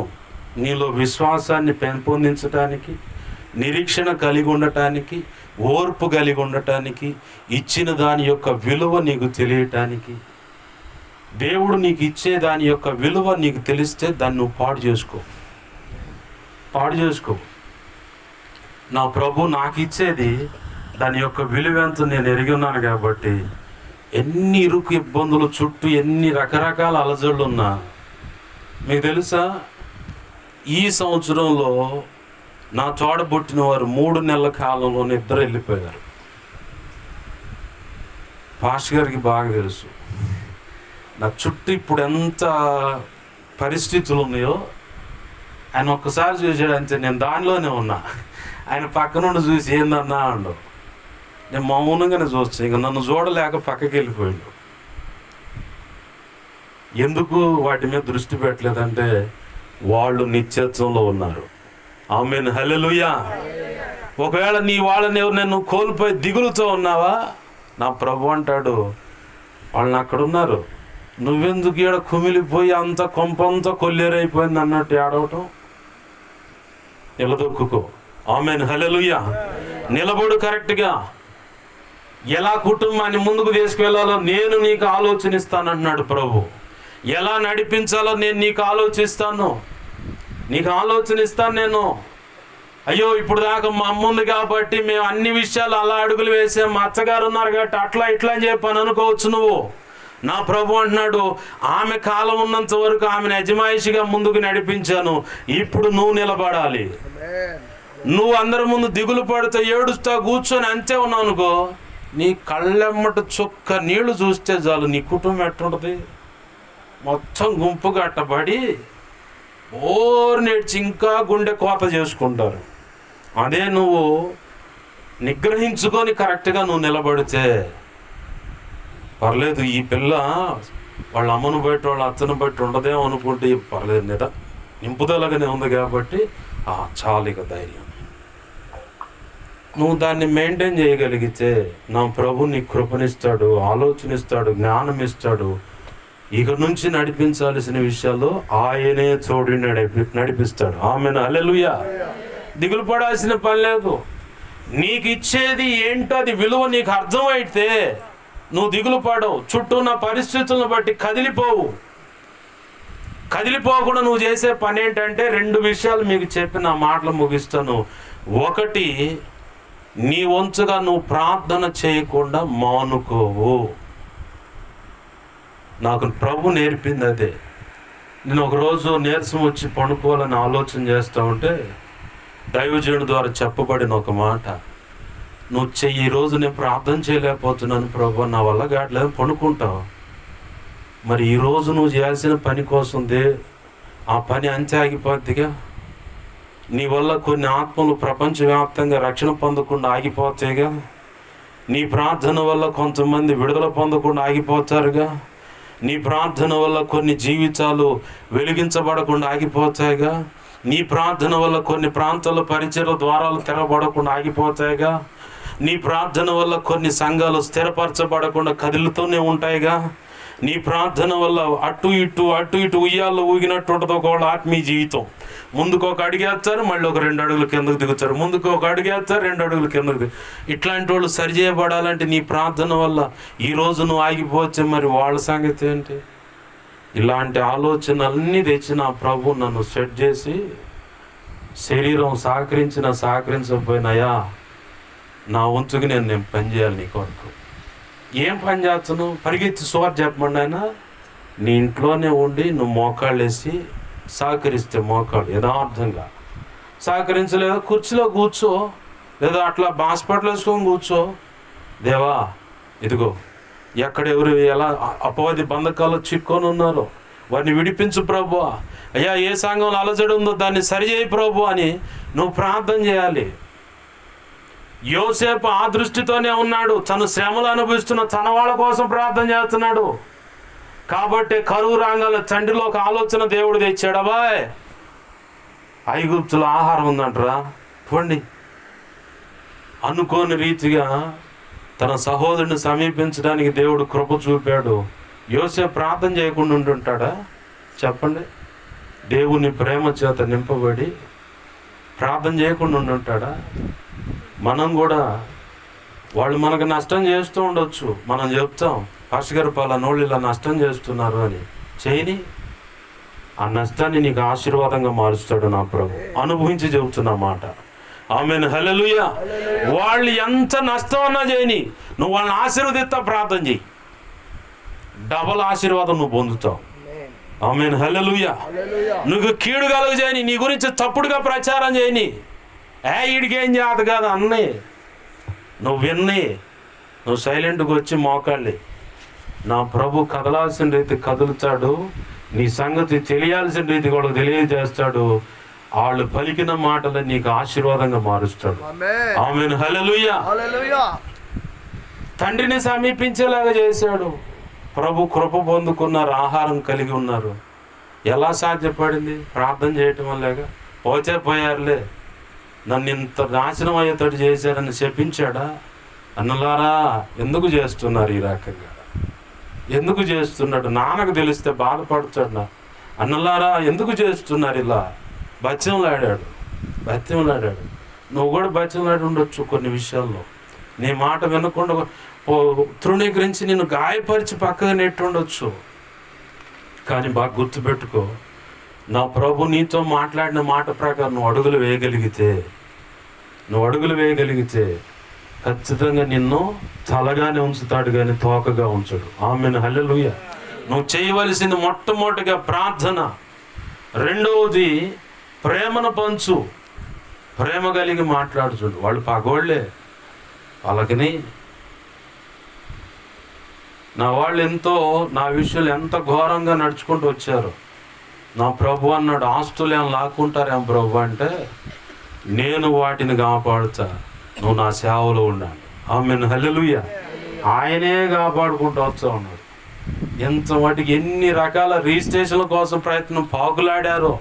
నీలో విశ్వాసాన్ని పెంపొందించడానికి, నిరీక్షణ కలిగి ఉండటానికి, ఓర్పు కలిగి ఉండటానికి, ఇచ్చిన దాని యొక్క విలువ నీకు తెలియటానికి, దేవుడు నీకు ఇచ్చే దాని యొక్క విలువ నీకు తెలిస్తే దాన్ని నువ్వు పాడు చేసుకో. నా ప్రభు నాకు ఇచ్చేది దాని యొక్క విలువ ఎంత నేను ఎరిగి ఉన్నాను కాబట్టి ఎన్ని ఇరుకు ఇబ్బందులు చుట్టూ ఎన్ని రకరకాల అలజడులు ఉన్నా, మీకు తెలుసా ఈ సంవత్సరంలో నా తోడబుట్టిన వారు 3 నెలల కాలంలో నిద్ర వెళ్ళిపోయారు. పాస్టర్ గారికి బాగా తెలుసు నా చుట్టూ ఇప్పుడు ఎంత పరిస్థితులు ఉన్నాయో. ఆయన ఒక్కసారి చూసాడు అంతే, నేను దానిలోనే ఉన్నా. ఆయన పక్క నుండి చూసి ఏందన్నా అండు, నేను మౌనంగానే చూస్తాను. ఇంక నన్ను చూడలేక పక్కకి వెళ్ళిపోయాడు. ఎందుకు వాటి మీద దృష్టి పెట్టలేదంటే వాళ్ళు నిత్యత్వంలో ఉన్నారు. ఆమేన్, హల్లెలూయా. ఒకవేళ నీ వాళ్ళని ఎవరినైనా కోల్పోయి దిగులుతో ఉన్నావా, నా ప్రభు అంటాడు వాళ్ళని అక్కడ ఉన్నారు, నువ్వెందుకు ఈడ కుమిలిపోయి అంత కొంపంతా కొల్లేరైపోయింది అన్నట్టు ఏడవటం. నిలదొక్కుకో. ఆమేన్, హల్లెలూయా. నిలబడు కరెక్ట్గా. ఎలా కుటుంబాన్ని ముందుకు తీసుకువెళ్ళాలో నేను నీకు ఆలోచన ఇస్తానంటున్నాడు ప్రభు. ఎలా నడిపించాలో నేను నీకు ఆలోచిస్తాను, నీకు ఆలోచన ఇస్తాను నేను. అయ్యో ఇప్పుడు దాకా మా అమ్మ ఉంది కాబట్టి మేము అన్ని విషయాలు అలా అడుగులు వేసాం, మా అత్తగారు ఉన్నారు కాబట్టి అట్లా ఇట్లా అని చెప్పని అనుకోవచ్చు నువ్వు. నా ప్రభు అంటున్నాడు ఆమె కాలం ఉన్నంత వరకు ఆమెను యజమాయిషిగా ముందుకు నడిపించాను, ఇప్పుడు నువ్వు నిలబడాలి. నువ్వు అందరి ముందు దిగులు పడితే ఏడుస్తా కూర్చొని అంతే ఉన్నావు అనుకో, నీ కళ్ళెమ్మట చుక్క నీళ్లు చూస్తే చాలు నీ కుటుంబం ఎట్టుంటుంది, మొత్తం గుంపు కట్టబడి ఓరు నేర్చి ఇంకా గుండె కోత చేసుకుంటారు. అదే నువ్వు నిగ్రహించుకొని కరెక్ట్గా నువ్వు నిలబడితే పర్లేదు, ఈ పిల్ల వాళ్ళ అమ్మను బట్టి వాళ్ళ అత్తను బట్టి ఉండదేమో అనుకుంటే పర్లేదు, నింపుదలగానే ఉంది కాబట్టి చాలు ఇక ధైర్యం. నువ్వు దాన్ని మెయింటైన్ చేయగలిగితే నా ప్రభు నీకు కృపనిస్తాడు, ఆలోచనిస్తాడు, జ్ఞానం ఇస్తాడు. ఇక నుంచి నడిపించాల్సిన విషయాల్లో ఆయనే తోడు నడిపిస్తాడు. ఆమేన్, హల్లెలూయా. దిగులు పడాల్సిన పని లేదు. నీకు ఇచ్చేది ఏంటో అది విలువ నీకు అర్థమైతే నువ్వు దిగులు పడవు. చుట్టూ ఉన్న పరిస్థితులను బట్టి కదిలిపోకుండా నువ్వు చేసే పని ఏంటంటే 2 విషయాలు మీకు చెప్పి నా మాటలు ముగిస్తాను. ఒకటి, నీ వంతుగా నువ్వు ప్రార్థన చేయకుండా మానుకోవు. నాకు ప్రభు నేర్పింది అదే. నేను ఒకరోజు నీరసం వచ్చి పడుకోవాలని ఆలోచన చేస్తూ ఉంటే దైవజనుడి ద్వారా చెప్పబడిన ఒక మాట, నువ్వు ఈరోజు నేను ప్రార్థన చేయలేకపోతున్నాను ప్రభు, నా వల్ల కావట్లేదు, పడుకుంటావు. మరి ఈరోజు నువ్వు చేయాల్సిన పని కోసం ఆ పని అంతే ఆగిపోద్దిగా. నీ వల్ల కొన్ని ఆత్మలు ప్రపంచవ్యాప్తంగా రక్షణ పొందకుండా ఆగిపోతాయిగా. నీ ప్రార్థన వల్ల కొంతమంది విడుదల పొందకుండా ఆగిపోతారుగా. నీ ప్రార్థన వల్ల కొన్ని జీవితాలు వెలిగించబడకుండా ఆగిపోతాయిగా. నీ ప్రార్థన వల్ల కొన్ని ప్రాంతాల పరిచయ ద్వారాలు తెరవబడకుండా ఆగిపోతాయిగా. నీ ప్రార్థన వల్ల కొన్ని సంఘాలు స్థిరపరచబడకుండా కదులుతూనే ఉంటాయిగా. నీ ప్రార్థన వల్ల అటు ఇటు ఉయ్యాల్లో ఊగినట్టు ఉంటుంది ఒకవేళ ఆత్మీయ జీవితం. ముందుకు ఒక అడిగేస్తారు, మళ్ళీ ఒక 2 అడుగులు కిందకు దిగుతారు, ముందుకు ఒక అడిగేస్తారు, 2 అడుగులు కిందకు దిగు. ఇట్లాంటి వాళ్ళు సరిచేయబడాలంటే నీ ప్రార్థన వల్ల ఈరోజు నువ్వు ఆగిపోతే మరి వాళ్ళ సంగతి ఏంటి? ఇలాంటి ఆలోచనలన్నీ తెచ్చి నా ప్రభు నన్ను సెట్ చేసి, శరీరం సహకరించకపోయినాయా నా వంతుకి నేను పని చేయాలి నీ కొరకు. ఏం పని చేస్తున్నావు? పరిగెత్తి సువార్త చెప్పమండి ఆయన. నీ ఇంట్లోనే ఉండి నువ్వు మోకాళ్ళు వేసి సహకరిస్తే, మోకాళ్ళు యథార్థంగా సహకరించలేదా కుర్చీలో కూర్చో, లేదా అట్లా హాస్పిటల్ వేసుకొని కూర్చో. దేవా ఇదిగో ఎక్కడెవరు ఎలా అపవాది బంధకాల్లో చిక్కొని ఉన్నారో వారిని విడిపించు ప్రభు. అయ్యా ఏ సంఘంలో అలజడి ఉందో దాన్ని సరిచేయి ప్రభు అని నువ్వు ప్రార్థన చేయాలి. యోసేపు ఆ దృష్టితోనే ఉన్నాడు. తను శ్రమలు అనుభవిస్తున్న తన వాళ్ళ కోసం ప్రార్థన చేస్తున్నాడు కాబట్టి కరువు రాగాల తండ్రిలో ఒక ఆలోచన దేవుడు తెచ్చాడు. అబ్బాయ్ ఐగుప్తులో ఆహారం ఉందంటరా, పోండి అనుకోని రీతిగా తన సహోదరుని సమీపించడానికి దేవుడు కృప చూపాడు. యోసేపు ప్రార్థన చేయకుండా ఉంటుంటాడా చెప్పండి? దేవుని ప్రేమ చేత నింపబడి ప్రార్థన చేయకుండా ఉంటుంటాడా? మనం కూడా వాళ్ళు మనకు నష్టం చేస్తూ ఉండొచ్చు, మనం చెప్తాం పాస్టర్ గారు పలానోళ్ళు ఇలా నష్టం చేస్తున్నారు అని. చేయని, ఆ నష్టాన్ని నీకు ఆశీర్వాదంగా మారుస్తాడు నా ప్రభు. అనుభవించి చెబుతున్నా మాట. ఆమేన్, హల్లెలూయా. వాళ్ళు ఎంత నష్టం అన్నా చేయని, నువ్వు వాళ్ళని ఆశీర్వదిస్తా, ప్రార్థన చేయి, డబల్ ఆశీర్వాదం నువ్వు పొందుతావు. ఆమేన్, హల్లెలూయా. నువ్వు కీడు కలుగు చేయని, నీ గురించి తప్పుడుగా ప్రచారం చేయని, వీడికేం చేత కాదు అన్నీ నువ్వు విన్ని, నువ్వు సైలెంట్గా వచ్చి మోకాళ్ళి, నా ప్రభు కదలాల్సిన రీతి కదులుతాడు, నీ సంగతి తెలియాల్సిన రీతి కూడా తెలియజేస్తాడు. వాళ్ళు పలికిన మాటలు నీకు ఆశీర్వాదంగా మారుస్తాడు. ఆమేన్, హల్లెలూయా. తండ్రిని సమీపించేలాగా చేశాడు. ప్రభు కృప పొందుకున్నారు, ఆహారం కలిగి ఉన్నారు. ఎలా సాధ్యపడింది? ప్రార్థన చేయటం వల్లేగా. పోయారులే, నన్ను ఇంత నాశనం అయ్యేటట్టు చేశారని చెప్పించాడా? అన్నలారా, ఎందుకు చేస్తున్నారు ఈ రకంగా? ఎందుకు చేస్తున్నాడు? నాన్నకు తెలిస్తే బాధపడుతాడు. అన్నలారా, ఎందుకు చేస్తున్నారు ఇలా? బత్యంలాడాడు. నువ్వు కూడా బత్యంలాడి ఉండొచ్చు కొన్ని విషయాల్లో. నీ మాట వినకుండా తృణీకరించి నిన్ను గాయపరిచి పక్కగా నెట్టుండొచ్చు. కానీ బాగా గుర్తుపెట్టుకో, నా ప్రభు నీతో మాట్లాడిన మాట ప్రకారం నువ్వు అడుగులు వేయగలిగితే ఖచ్చితంగా నిన్ను తలగానే ఉంచుతాడు కానీ తోకగా ఉంచడు. ఆమేన్, హల్లెలూయా. నువ్వు చేయవలసింది మొట్టమొదటిగా ప్రార్థన, రెండవది ప్రేమను పంచు, ప్రేమ కలిగి మాట్లాడుచుడు. వాళ్ళు పగోళ్లే, వాళ్ళకని నా వాళ్ళు నా విషయాలు ఎంత ఘోరంగా నడుచుకుంటూ వచ్చారు. నా ప్రభు అన్నాడు, ఆస్తులు ఏం లాక్కుంటారేం ప్రభు అంటే, నేను వాటిని కాపాడుతా, నువ్వు నా సేవలో ఉండాలి. ఆమేన్, హల్లెలూయా. ఆయనే కాపాడుకుంటూ వస్తూ ఉన్నాడు. ఎంత వాటికి ఎన్ని రకాల రిజిస్ట్రేషన్ల కోసం ప్రయత్నం పాకులాడారో,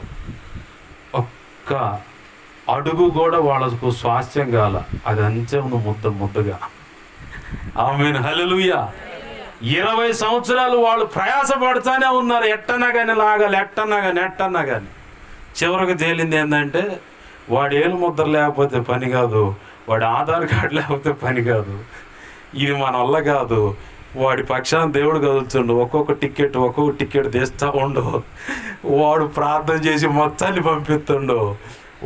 ఒక్క అడుగు కూడా వాళ్ళకు స్వాస్థ్యం కాల. అది అంతే నువ్వు ముద్దగా. ఆమేన్, హల్లెలూయా. 20 సంవత్సరాలు వాళ్ళు ప్రయాసపడుతూనే ఉన్నారు, ఎట్టన్నా కానీ లాగాలి, ఎట్టన్నా కానీ. చివరికి తేలింది ఏంటంటే, వాడు ఏలు ముద్ర లేకపోతే పని కాదు, వాడి ఆధార్ కార్డు లేకపోతే పని కాదు, ఇది మన వల్ల కాదు. వాడి పక్షాన దేవుడు కదులుతుండు, ఒక్కొక్క టికెట్ తీస్తూ ఉండు. వాడు ప్రార్థన చేసి మొత్తాన్ని పంపిస్తుండు.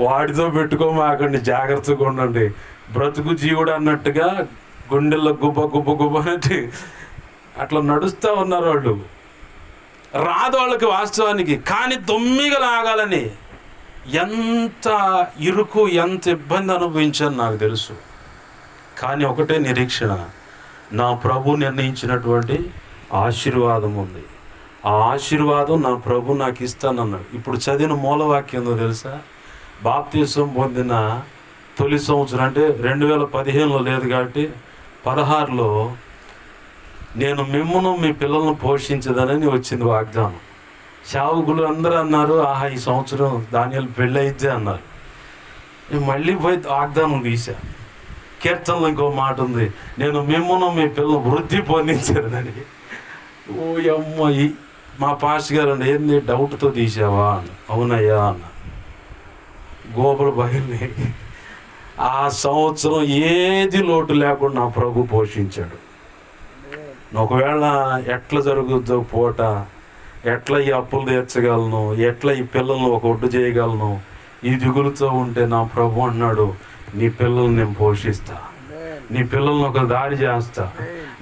వాడితో పెట్టుకోమాకండి, జాగ్రత్తగా ఉండండి. బ్రతుకు జీవుడు అన్నట్టుగా గుండెల్లో గుబ్బ అంటే అట్లా నడుస్తూ ఉన్నారు వాళ్ళు. రాదు వాళ్ళకి వాస్తవానికి, కానీ దొమ్మిగా లాగాలని ఎంత ఇరుకు, ఎంత ఇబ్బంది అనుభవించాను నాకు తెలుసు. కానీ ఒకటే నిరీక్షణ, నా ప్రభు నిర్ణయించినటువంటి ఆశీర్వాదం ఉంది. ఆ ఆశీర్వాదం నా ప్రభు నాకు ఇస్తానన్నాడు. ఇప్పుడు చదివిన మూలవాక్యం ఉందో తెలుసా? బాప్తిసం పొందిన తొలి సంవత్సరం, అంటే 2015లో లేదు కాబట్టి 16లో, నేను మిమ్మును మీ పిల్లలను పోషించదనని వచ్చింది వాగ్దానం. సేవకులు అందరూ అన్నారు, ఆహా ఈ సంవత్సరం దానియాలు పెళ్ళి అయితే అన్నారు. నేను మళ్ళీ పోయి వాగ్దానం తీశా. కీర్తనలో ఇంకో మాట ఉంది, నేను మిమ్మును మీ పిల్లలు వృద్ధి పొందించారని. ఓ అమ్మ, మా పాస్టర్ గారు అన్న, ఏంది డౌట్తో తీసావా అన్న. అవునయ్యా అన్న. గోపుల బయలుని ఆ సంవత్సరం ఏది లోటు లేకుండా నా ప్రభు పోషించాడు. ఒకవేళ ఎట్లా జరుగుద్దో పూట, ఎట్లా ఈ అప్పులు తీర్చగలను, ఎట్లా ఈ పిల్లలను ఒక ఒడ్డు చేయగలను, ఈ దిగులుతో ఉంటే నా ప్రభు అన్నాడు, నీ పిల్లల్ని నేను పోషిస్తా, నీ పిల్లల్ని ఒక దారి చేస్తా,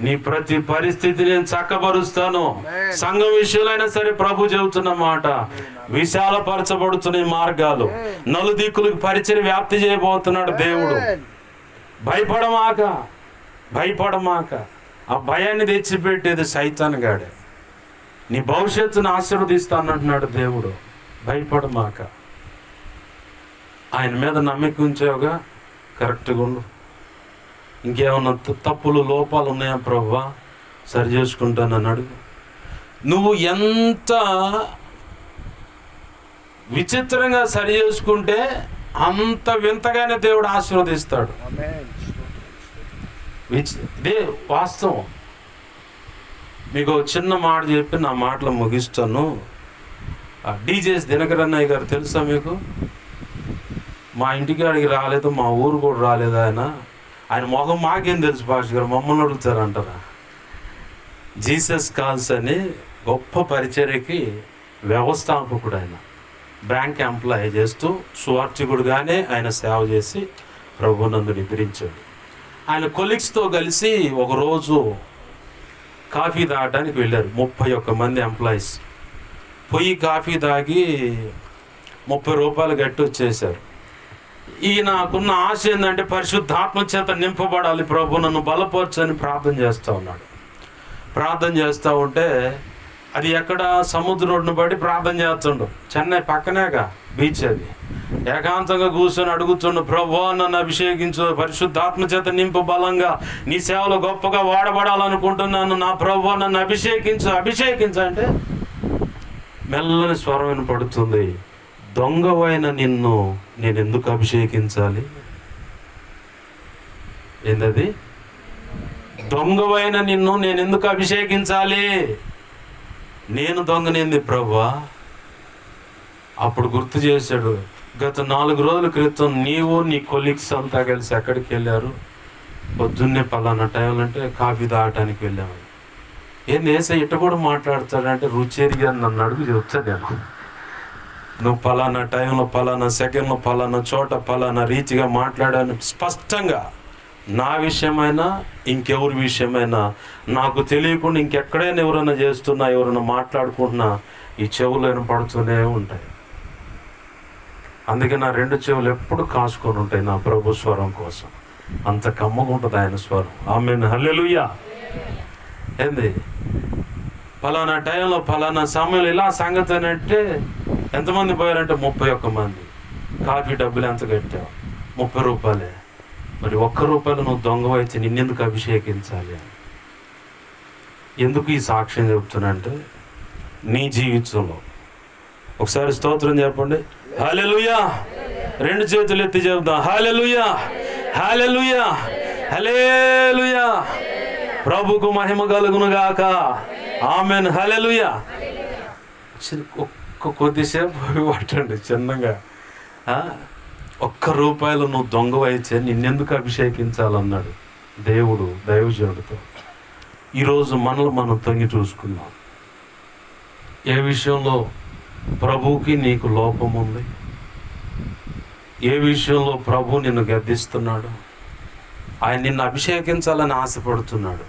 నీ ప్రతి పరిస్థితి నేను చక్కబరుస్తాను. సంఘం విషయాలైనా సరే ప్రభు చెబుతున్న మాట, విశాలపరచబడుతున్న మార్గాలు, నలుదిక్కులకు పరిచయం వ్యాప్తి చేయబోతున్నాడు దేవుడు. భయపడమాక. ఆ భయాన్ని తెచ్చిపెట్టేది సైతాన్ గాడే. నీ భవిష్యత్తును ఆశీర్వదిస్తానంటున్నాడు దేవుడు. భయపడమాక. ఆయన మీద నమ్మిక ఉంచావుగా, కరెక్ట్గా ఉండు. ఇంకేమన్నా తప్పులు, లోపాలు ఉన్నాయా ప్రభువా, సరి చేసుకుంటానని అడుగు. నువ్వు ఎంత విచిత్రంగా సరి చేసుకుంటే అంత వింతగానే దేవుడు ఆశీర్వదిస్తాడు. ఇదే వాస్తవం. మీకు ఒక చిన్న మాట చెప్పి నా మాటలు ముగిస్తాను. డీజేఎస్ దినకరన్నయ్య గారు తెలుసా మీకు? మా ఇంటికి అడిగి రాలేదు, మా ఊరు కూడా రాలేదు. ఆయన మొహం మాకేం తెలుసు పాస్టర్ గారు, మమ్మల్ని అడుగుతారంటారా? జీసస్ కాల్స్ అని గొప్ప పరిచర్యకి వ్యవస్థాపకుడు. ఆయన బ్యాంక్ ఎంప్లాయ్ చేస్తూ సువార్తికుడుగానే ఆయన సేవ చేసి ప్రభునందు నిద్రించాడు. ఆయన కొలీగ్స్తో కలిసి ఒకరోజు కాఫీ తాగడానికి వెళ్ళారు. 31 మంది ఎంప్లాయీస్ పోయి కాఫీ తాగి 30 రూపాయలు గట్టి వచ్చేసారు. ఈయనకున్న ఆశ ఏంటంటే పరిశుద్ధాత్మ చేత నింపబడాలి, ప్రభు నన్ను బలపరచని ప్రార్థన చేస్తూ ఉన్నాడు. ప్రార్థన చేస్తూ ఉంటే అది ఎక్కడ సముద్రం ఒడ్డున పడి ప్రార్థన చేస్తుండు. చెన్నై పక్కనేగా బీచ్. అది ఏకాంతంగా కూర్చొని అడుగుతుండు, ప్రభు నన్ను అభిషేకించు, పరిశుద్ధాత్మ చేత నింపు, బలంగా నీ సేవలో గొప్పగా వాడబడాలనుకుంటున్నాను, నా ప్రభు నన్ను అభిషేకించు అంటే మెల్లని స్వరం వినపడుతుంది, దొంగవైన నిన్ను నేను ఎందుకు అభిషేకించాలి? ఏందది? దొంగవైన నిన్ను నేను ఎందుకు అభిషేకించాలి? నేను దొంగనేంది ప్రభువా? అప్పుడు గుర్తు చేశాడు, గత 4 రోజుల క్రితం నీవు నీ కొలీగ్స్ అంతా కలిసి ఎక్కడికి వెళ్ళారు? పొద్దున్నే పలానా టైంలో అంటే కాఫీ తాగటానికి వెళ్ళాము. ఏంది వేసే ఇట్ట కూడా మాట్లాడతాడంటే రుచేరిగా నన్ను అడుగు చెప్తా నేను. నువ్వు పలానా టైంలో పలానా సెకండ్లో పలానా చోట పలానా రీతిగా మాట్లాడాను. స్పష్టంగా నా విషయమైనా ఇంకెవరి విషయమైనా నాకు తెలియకుండా ఇంకెక్కడైనా ఎవరైనా చేస్తున్నా, ఎవరైనా మాట్లాడుకుంటున్నా ఈ చెవులు వినపడుతూనే ఉంటాయి. అందుకే నా 2 చెవులు ఎప్పుడు కాసుకొని ఉంటాయి నా ప్రభు స్వరం కోసం. అంత కమ్మగా ఉంటుంది ఆయన స్వరం. ఆమేన్, హల్లెలూయా. ఏంది పలానా టైంలో పలానా సమయంలో ఇలా సంగతి అని అంటే ఎంతమంది పోయారంటే 31 మంది. కాఫీ డబ్బులు ఎంత కట్టావు? 30 రూపాయలే. మరి 1 రూపాయలు నువ్వు దొంగవైతే నిన్నెందుకు అభిషేకించాలి? ఎందుకు ఈ సాక్ష్యం చెప్తున్నా అంటే నీ జీవితంలో ఒకసారి స్తోత్రం చెప్పండి, హల్లెలూయా. 2 చేతులు ఎత్తి చెప్దాం, హల్లెలూయా, హల్లెలూయా, హల్లెలూయా. ప్రభుకు మహిమ కలుగును గాక. ఆమేన్, హల్లెలూయా. కొద్దిసేపు పట్టండి చిన్నగా. 1 రూపాయలు నువ్వు దొంగవైతే నిన్నెందుకు అభిషేకించాలన్నాడు దేవుడు దైవజనుడితో. ఈరోజు మనల్ని మనం తొంగి చూసుకుందాం. ఏ విషయంలో ప్రభువుకి నీకు లోపం ఉంది? ఏ విషయంలో ప్రభు నిన్ను గద్దిస్తున్నాడు? ఆయన నిన్ను అభిషేకించాలని ఆశపడుతున్నాడు.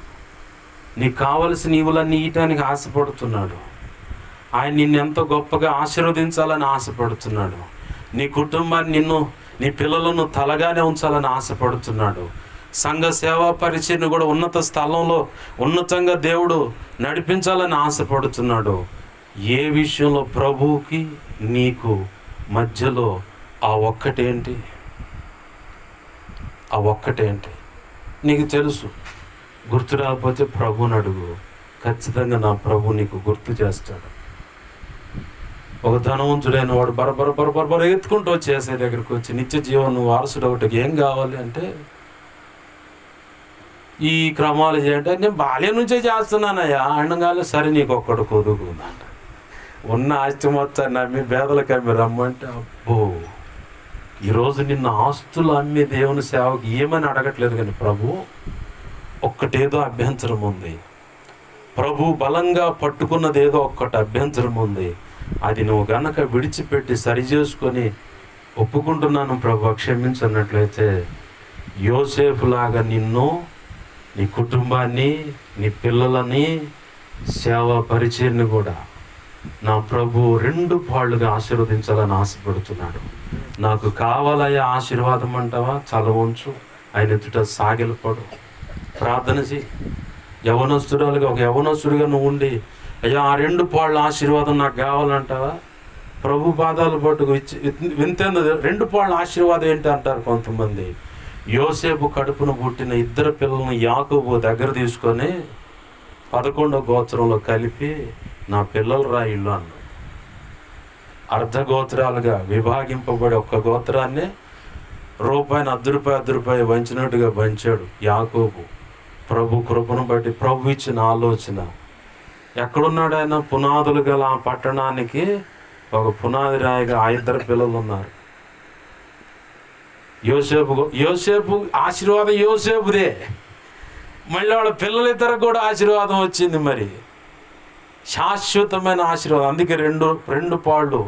నీకు కావలసిన ఈవులన్నీ ఇయటానికి ఆశపడుతున్నాడు. ఆయన నిన్ను ఎంతో గొప్పగా ఆశీర్వదించాలని ఆశపడుతున్నాడు. నీ కుటుంబాన్ని, నిన్ను, నీ పిల్లలను తలగానే ఉంచాలని ఆశపడుతున్నాడు. సంఘ సేవా పరిచయను కూడా ఉన్నత స్థలంలో ఉన్నతంగా దేవుడు నడిపించాలని ఆశపడుతున్నాడు. ఏ విషయంలో ప్రభువుకి నీకు మధ్యలో ఆ ఒక్కటేంటి? ఆ ఒక్కటేంటి నీకు తెలుసు. గుర్తు రాకపోతే ప్రభుని అడుగు, ఖచ్చితంగా నా ప్రభు నీకు గుర్తు చేస్తాడు. ఒక ధనవంతుడైన వాడు బరబర ఎత్తుకుంటూ వచ్చేసే దగ్గరికి వచ్చి, నిత్య జీవనం నువ్వు వారసుడు ఒకటికి ఏం కావాలి అంటే, ఈ క్రమాలు చేయంటే నేను బాల్యం నుంచే చేస్తున్నానయ్యా అనగానే, సరే నీకు ఒక్కడు కొదుకుందంట. ఉన్న ఆస్తి మొత్తాన్ని నమ్మి పేదలకు అమ్మి రమ్మంటే, అబ్బో ఈరోజు నిన్న ఆస్తులు అమ్మి దేవుని సేవకి ఏమని అడగట్లేదు, కానీ ప్రభు ఒక్కటేదో అభ్యంతరం ఉంది. ప్రభు బలంగా పట్టుకున్నది ఏదో ఒక్కటి అభ్యంతరం ఉంది. అది నువ్వు గనక విడిచిపెట్టి సరి చేసుకొని ఒప్పుకుంటున్నాను ప్రభు క్షమించన్నట్లయితే, యోసేపులాగా నిన్ను, నీ కుటుంబాన్ని, నీ పిల్లలని, సేవా పరిచయాన్ని కూడా నా ప్రభు 2 పాళ్ళుగా ఆశీర్వదించాలని ఆశపడుతున్నాడు. నాకు కావాలయ్యా ఆశీర్వాదం అంటావా? చల ఉంచు, ఆయన ఎదుట సాగిలపడు, ప్రార్థన చేయి. యవనస్తురాలుగా, ఒక యవనస్తుడిగా నువ్వు ఉండి, అయ్యా ఆ 2 పాళ్ళ ఆశీర్వాదం నాకు కావాలంటావా? ప్రభు పాదాలు పట్టుకు వింతేందు 2 పాళ్ళ ఆశీర్వాదం ఏంటి అంటారు కొంతమంది. యోసేపు కడుపును పుట్టిన 2 పిల్లలను యాకోబు దగ్గర తీసుకొని 11వ గోత్రంలో కలిపి, నా పిల్లలు రా ఇల్లు అన్నాడు. అర్ధగోత్రాలుగా విభాగింపబడి 1 గోత్రాన్ని రూపాయిని ₹1 వంచినట్టుగా పంచాడు యాకోబు. ప్రభు కృపను బట్టి ప్రభు ఇచ్చిన ఆలోచన. ఎక్కడున్నాడు ఆయన? పునాదులు గల ఆ పట్టణానికి ఒక పునాది రాయిగా ఆ 2 పిల్లలు ఉన్నారు. యోసేపు ఆశీర్వాదం యోసేపుదే, మళ్ళీ వాళ్ళ పిల్లలిద్దరికి కూడా ఆశీర్వాదం వచ్చింది. మరి శాశ్వతమైన ఆశీర్వాదం. అందుకే రెండు పాళ్ళు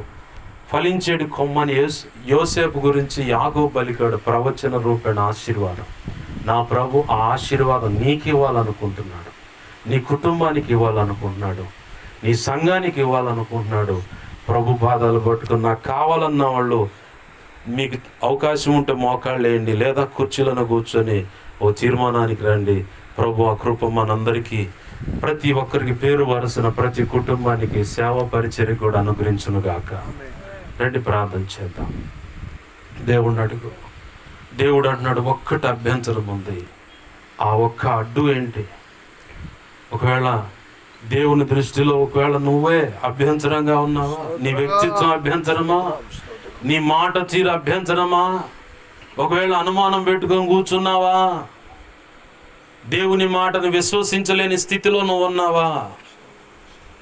ఫలించేటి కొమ్మని యోసేపు గురించి యాకోబు పలికాడు, ప్రవచన రూపేణ ఆశీర్వాదం. నా ప్రభు ఆ ఆశీర్వాదం నీకు ఇవ్వాలనుకుంటున్నాడు, నీ కుటుంబానికి ఇవ్వాలనుకుంటున్నాడు, నీ సంఘానికి ఇవ్వాలనుకుంటున్నాడు. ప్రభు పాదాలు పట్టుకుని నాకు కావాలన్న వాళ్ళు మీకు అవకాశం ఉంటే మోకాళ్ళు వేయండి, లేదా కుర్చీలను కూర్చొని ఓ తీర్మానానికి రండి. ప్రభు ఆ కృప మనందరికీ, ప్రతి ఒక్కరికి పేరు వరుసన ప్రతి కుటుంబానికి సేవా పరిచర్య కూడా అనుగ్రహించును గాక. రండి ప్రార్థన చేద్దాం. దేవుడిని అడుగు. దేవుడు అంటున్నాడు, ఒక్కటి అభ్యంతరం ఉంది. ఆ ఒక్క అడ్డు ఏంటి? ఒకవేళ దేవుని దృష్టిలో ఒకవేళ నువ్వే అభ్యంతరంగా ఉన్నావా? నీ వ్యక్తిత్వం అభ్యంతరమా? నీ మాట తీరు అభ్యంతరమా? ఒకవేళ అనుమానం పెట్టుకొని కూర్చున్నావా? దేవుని మాటను విశ్వసించలేని స్థితిలో నువ్వు ఉన్నావా?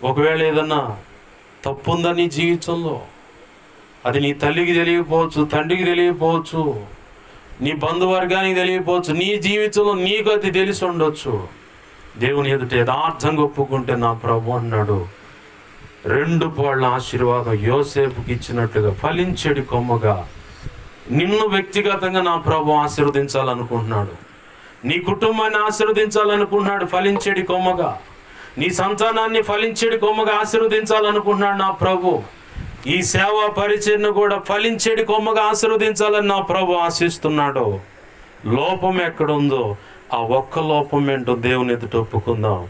ఒకవేళ ఏదన్నా తప్పుందా నీ జీవితంలో? అది నీ తల్లికి తెలియకపోవచ్చు, తండ్రికి తెలియకపోవచ్చు, నీ బంధువర్గానికి తెలియకపోవచ్చు, నీ జీవితంలో నీకు అది తెలిసి ఉండొచ్చు. దేవుని ఎదుట యథార్థంగా ఒప్పుకుంటే నా ప్రభు అన్నాడు, 2 పాళ్ళ ఆశీర్వాదం యోసేపుకి ఇచ్చినట్లుగా ఫలించేడి కొమ్మగా నిన్ను వ్యక్తిగతంగా నా ప్రభు ఆశీర్వదించాలనుకుంటున్నాడు. నీ కుటుంబాన్ని ఆశీర్వదించాలనుకుంటున్నాడు ఫలించేడి కొమ్మగా. నీ సంతానాన్ని ఫలించేడి కొమ్మగా ఆశీర్వదించాలనుకుంటున్నాడు నా ప్రభు. ఈ సేవా పరిచయను కూడా ఫలించేడి కొమ్మగా ఆశీర్వదించాలని నా ప్రభు ఆశిస్తున్నాడు. లోపం ఎక్కడుందో ఆ ఒక్క లోపం ఏంటో దేవుని ఎదుట ఒప్పుకుందాం.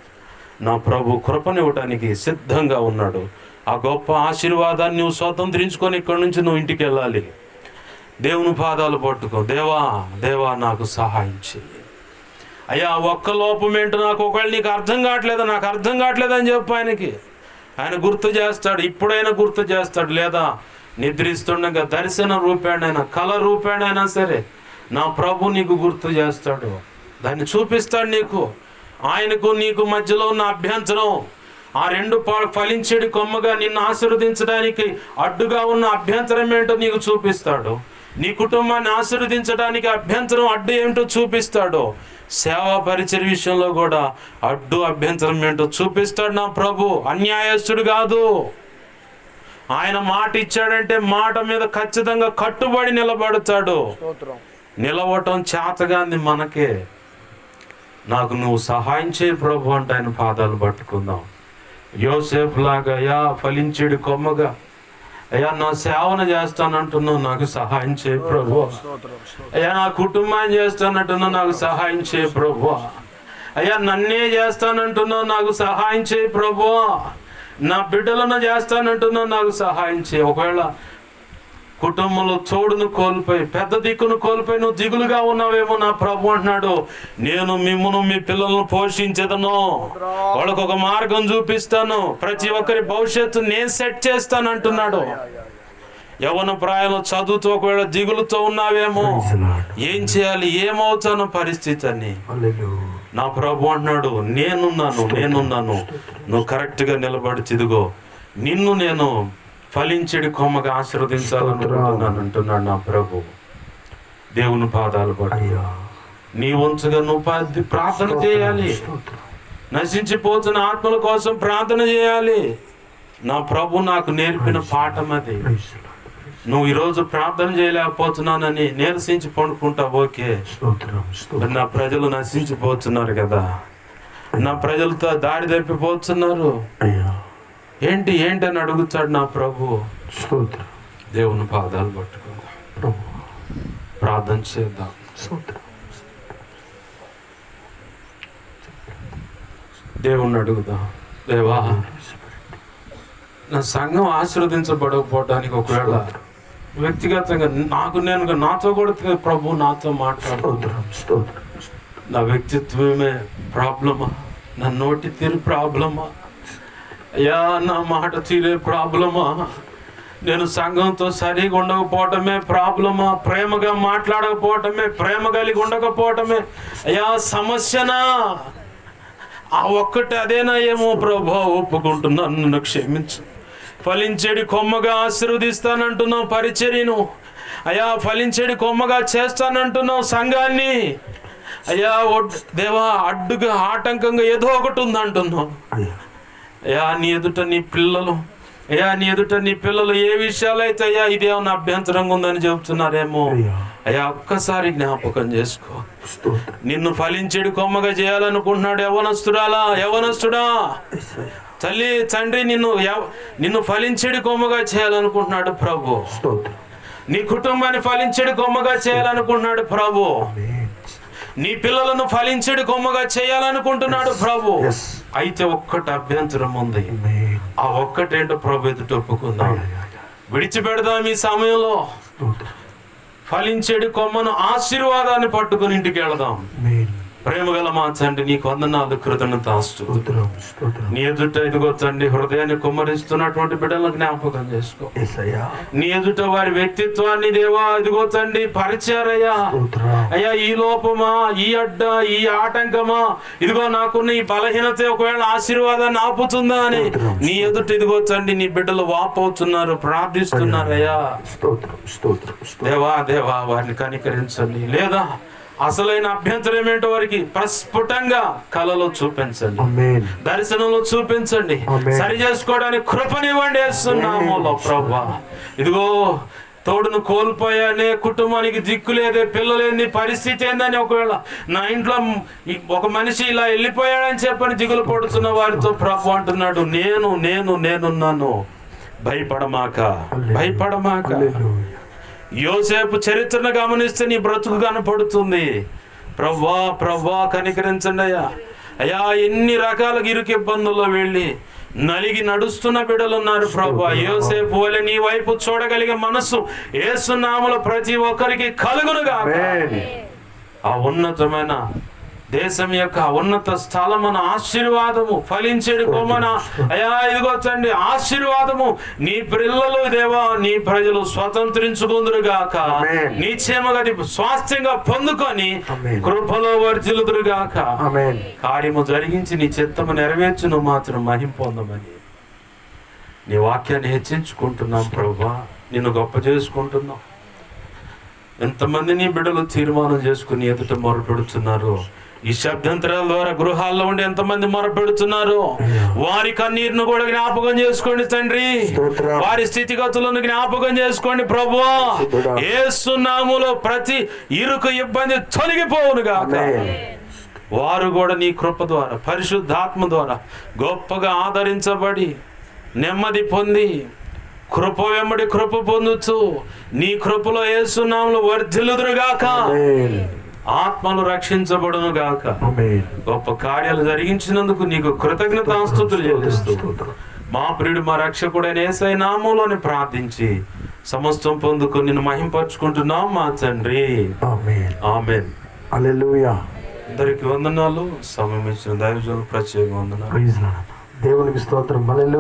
నా ప్రభు కృపనివ్వటానికి సిద్ధంగా ఉన్నాడు. ఆ గొప్ప ఆశీర్వాదాన్ని నువ్వు స్వతంత్రించుకొని ఇక్కడి నుంచి నువ్వు ఇంటికి వెళ్ళాలి. దేవుని పాదాలు పట్టుకో. దేవా దేవా నాకు సహాయం చెయ్యి అయ్యా. ఒక్క లోపం ఏంటో నాకు ఒకవేళ నీకు అర్థం కావట్లేదు, నాకు అర్థం కావట్లేదు అని చెప్పు ఆయనకి. ఆయన గుర్తు చేస్తాడు, ఇప్పుడైనా గుర్తు చేస్తాడు. లేదా నిద్రిస్తుండగా దర్శన రూపేణైనా కళ రూపేణైనా సరే నా ప్రభు నీకు గుర్తు చేస్తాడు, దాన్ని చూపిస్తాడు నీకు. ఆయనకు నీకు మధ్యలో ఉన్న అభ్యంతరం, ఆ 2 ఫలించేడి కొమ్మగా నిన్ను ఆశీర్వదించడానికి అడ్డుగా ఉన్న అభ్యంతరం ఏంటో నీకు చూపిస్తాడు. నీ కుటుంబాన్ని ఆశీర్వదించడానికి అభ్యంతరం అడ్డు ఏమిటో చూపిస్తాడు. సేవా పరిచర్య విషయంలో కూడా అడ్డు అభ్యంతరం ఏంటో చూపిస్తాడు నా ప్రభు. అన్యాయస్తుడు కాదు. ఆయన మాట ఇచ్చాడంటే మాట మీద ఖచ్చితంగా కట్టుబడి నిలబడతాడు. నిలవటం చేతగాంది మనకే. నాకు నువ్వు సహాయం చేయి ప్రభు అంటే ఆయన పాదాలు పట్టుకుందాం. యోసేపు లాగా అయ్యా ఫలించేడు కొమ్మగా, అయ్యా నా సేవను చేస్తానంటున్నావు, నాకు సహాయం చేయి ప్రభు. అయ్యా నా కుటుంబాన్ని చేస్తానంటున్నావు, నాకు సహాయం చేయి ప్రభు. అయ్యా నన్నే చేస్తానంటున్నావు, నాకు సహాయం చేయి ప్రభు. నా బిడ్డలను చేస్తానంటున్నావు, నాకు సహాయం చేయి. ఒకవేళ కుటుంబంలో తోడును కోల్పోయి, పెద్ద దిక్కును కోల్పోయి నువ్వు దిగులుగా ఉన్నావేమో, నా ప్రభు అంటున్నాడు, నేను మిమ్మును మీ పిల్లలను పోషించేదను, వాళ్ళకు ఒక మార్గం చూపిస్తాను, ప్రతి ఒక్కరి భవిష్యత్తు నేను సెట్ చేస్తాను అంటున్నాడు. యవ్వన ప్రాయంలో చదువుతో ఒకవేళ దిగులుతో ఉన్నావేమో, ఏం చేయాలి, ఏమవుతాను పరిస్థితి అని నా ప్రభు అంటున్నాడు, నేనున్నాను, నువ్వు కరెక్ట్గా నిలబడి తిరుగో, నిన్ను నేను ఫలించేడి కొమ్మగా ఆశీర్వదించాలనుకుంటున్నాను అంటున్నాడు నా ప్రభు. దేవుని పాదాలు పట్టు. నీ వంతుగా నువ్వు ప్రార్థన చేయాలి. నశించిపోతున్న ఆత్మల కోసం ప్రార్థన చేయాలి. నా ప్రభు నాకు నేర్పిన పాఠం అది. నువ్వు ఈరోజు ప్రార్థన చేయలేకపోతున్నానని నీరసించి పండుకుంటావు, ఓకే. నా ప్రజలు నశించిపోతున్నారు కదా, నా ప్రజలతో దారి తప్పిపోతున్నారు, ఏంటి అని అడుగుతాడు నా ప్రభు. దేవుని పాదాలు పట్టుకుందాం, ప్రార్థన చేద్దాం. దేవుణ్ణి అడుగుదాం. దేవా, నా సంఘం ఆశీర్వదించబడకపోవడానికి ఒకవేళ వ్యక్తిగతంగా నాతో కూడా ప్రభు నాతో మాట్లాడుతున్నాడు. నా వ్యక్తిత్వమే ప్రాబ్లమా, నా నోటి తీరు ప్రాబ్లమా, అయ్యా నా మాట తీరే ప్రాబ్లమా, నేను సంఘంతో సరిగా ఉండకపోవటమే ప్రాబ్లమా, ప్రేమగా మాట్లాడకపోవటమే, ప్రేమ కలిగి ఉండకపోవటమే అయ్యా సమస్యనా? ఆ ఒక్కటి అదేనా ఏమో ప్రభా, ఒప్పుకుంటున్నాను, నన్ను క్షమించు. ఫలించేడి కొమ్మగా ఆశీర్వదిస్తానంటున్నావు పరిచర్యను అయ్యా, ఫలించేడి కొమ్మగా చేస్తానంటున్నావు సంఘాన్ని అయ్యా. దేవా, అడ్డుగా ఆటంకంగా ఏదో ఒకటి ఉందంటున్నావు అయ్యా. నీ ఎదుట నీ పిల్లలు అయ్యా, నీ ఎదుట నీ పిల్లలు ఏ విషయాలు అయితే అయ్యా ఇదేమన్నా అభ్యంతరంగా ఉందని చెబుతున్నారేమో అయ్యా, ఒక్కసారి జ్ఞాపకం చేసుకో. నిన్ను ఫలించేడి కొమ్మగా చేయాలనుకుంటున్నాడు యవనస్తుడా తల్లి తండ్రి, నిన్ను ఫలించేడి కొమ్మగా చేయాలనుకుంటున్నాడు ప్రభు. నీ కుటుంబాన్ని ఫలించేడి కొమ్మగా చేయాలనుకుంటున్నాడు ప్రభు. నీ పిల్లలను ఫలించేడి కొమ్మగా చేయాలనుకుంటున్నాడు ప్రభు. అయితే ఒక్కటి అభ్యంతరం ఉంది. ఆ ఒక్కటేంటో ప్రభు ఎదుట ఒప్పుకుందాం, విడిచిపెడదాం. ఈ సమయంలో ఫలించేడి కొమ్మను ఆశీర్వాదాన్ని పట్టుకుని ఇంటికి వెళదాం. ప్రేమగల మా తండ్రి, నీకు వందనాలు, కృతజ్ఞతాస్తుతులు. నీ ఎదుట ఇదిగో తండ్రి, హృదయాన్ని కుమ్మరిస్తున్నటువంటి బిడ్డలను జ్ఞాపకం చేసుకో. నీ ఎదుట వారి వ్యక్తిత్వాన్ని దేవా ఇదిగో తండ్రి పరిచారయ్యా. అయ్యా, ఈ లోపమా, ఈ అడ్డ, ఈ ఆటంకమా, ఇదిగో నాకున్న ఈ బలహీనత ఒకవేళ ఆశీర్వాదాన్ని ఆపుతుందా అని నీ ఎదుట ఇదిగో తండ్రి నీ బిడ్డలు వాపోతున్నారు, ప్రార్థిస్తున్నారయ్యా. దేవా వారిని కనికరించండి. లేదా అసలైన అభ్యంతరం ఏంటో వారికి ప్రస్ఫుటంగా కళలో చూపించండి, దర్శనంలో చూపించండి. సరి చేసుకోవడానికి కృపనివ్వండి యేసునామములో ప్రభువా. ఇదిగో తోడును కోల్పోయానే, కుటుంబానికి దిక్కు లేదే, పిల్లలేని పరిస్థితి ఏందని ఒకవేళ నా ఇంట్లో ఒక మనిషి ఇలా వెళ్ళిపోయాడని చెప్పని దిగులు పడుతున్న వారితో ప్రభు అంటున్నాడు, నేనున్నాను, భయపడమాక. యోసేపు చరిత్రను గమనిస్తే నీ బ్రతుకు కనపడుతుంది. ప్రవ్వా కనికరించండి అయ్యా. ఎన్ని రకాల ఇరుకు ఇబ్బందుల్లో వెళ్ళి నలిగి నడుస్తున్న బిడ్డలు ఉన్నారు ప్రభా. యోసేపు వలె నీ వైపు చూడగలిగే మనస్సు యేసు నామములో ప్రతి ఒక్కరికి కలుగునుగాక. ఆ ఉన్నతమైన దేశం యొక్క ఉన్నత స్థలమున ఆశీర్వాదము, ఫలించేడు కొమ్మన అయ్యా ఇదిగో తండ్రి ఆశీర్వాదము నీ పిల్లలు దేవా, నీ ప్రజలు స్వతంత్రించుకుందురుగాక. నీ క్షేమగతి స్వాస్థ్యంగా పొందుకొని కృపలో వర్ధిల్లుదురుగాక. కార్యము జరిగించి నీ చిత్తము నెరవేర్చును మాత్రం మహిమ పొందమని నీ వాక్యాన్ని హెచ్చించుకుంటున్నాం ప్రభా. నిన్ను గొప్ప చేసుకుంటున్నాం. ఎంతమంది నీ బిడ్డలు తీర్మానం చేసుకుని ఎదుట మొరపెడుతున్నారు. ఈ శబ్దాంతరాల ద్వారా గృహాల్లో ఉండి ఎంతమంది మొరపెడుతున్నారు. వారి కన్నీరును కూడా జ్ఞాపకం చేసుకోండి తండ్రి. వారి స్థితిగతులను జ్ఞాపకం చేసుకోండి ప్రభువా. యేసు నామములో ప్రతి ఇరుకు ఇబ్బంది తొలగిపోవునుగాక. వారు కూడా నీ కృప ద్వారా, పరిశుద్ధాత్మ ద్వారా గొప్పగా ఆదరించబడి నెమ్మది పొంది కృప వెంబడి కృప పొందుచు నీ కృపలో యేసు నామములో వర్ధిల్లుదురుగాక. ఆత్మలు రక్షించబడును గాక. గొప్ప కార్యాలు జరిగించినందుకు నీకు కృతజ్ఞతాస్తుతులు చెల్లిస్తూ మా ప్రియుడు మా రక్షకుడైన యేసయ్య నామములోని ప్రార్థించి సమస్తం పొందుకు నిన్ను మహింపరచుకుంటున్నాం మా తండ్రి. ఆమేన్. హల్లెలూయా. అందరికి వందనాలు. సమయం ఇచ్చిన దైవజనులకు ప్రత్యేక వందనాలు. దేవునికి స్తోత్రం. హల్లెలూయా.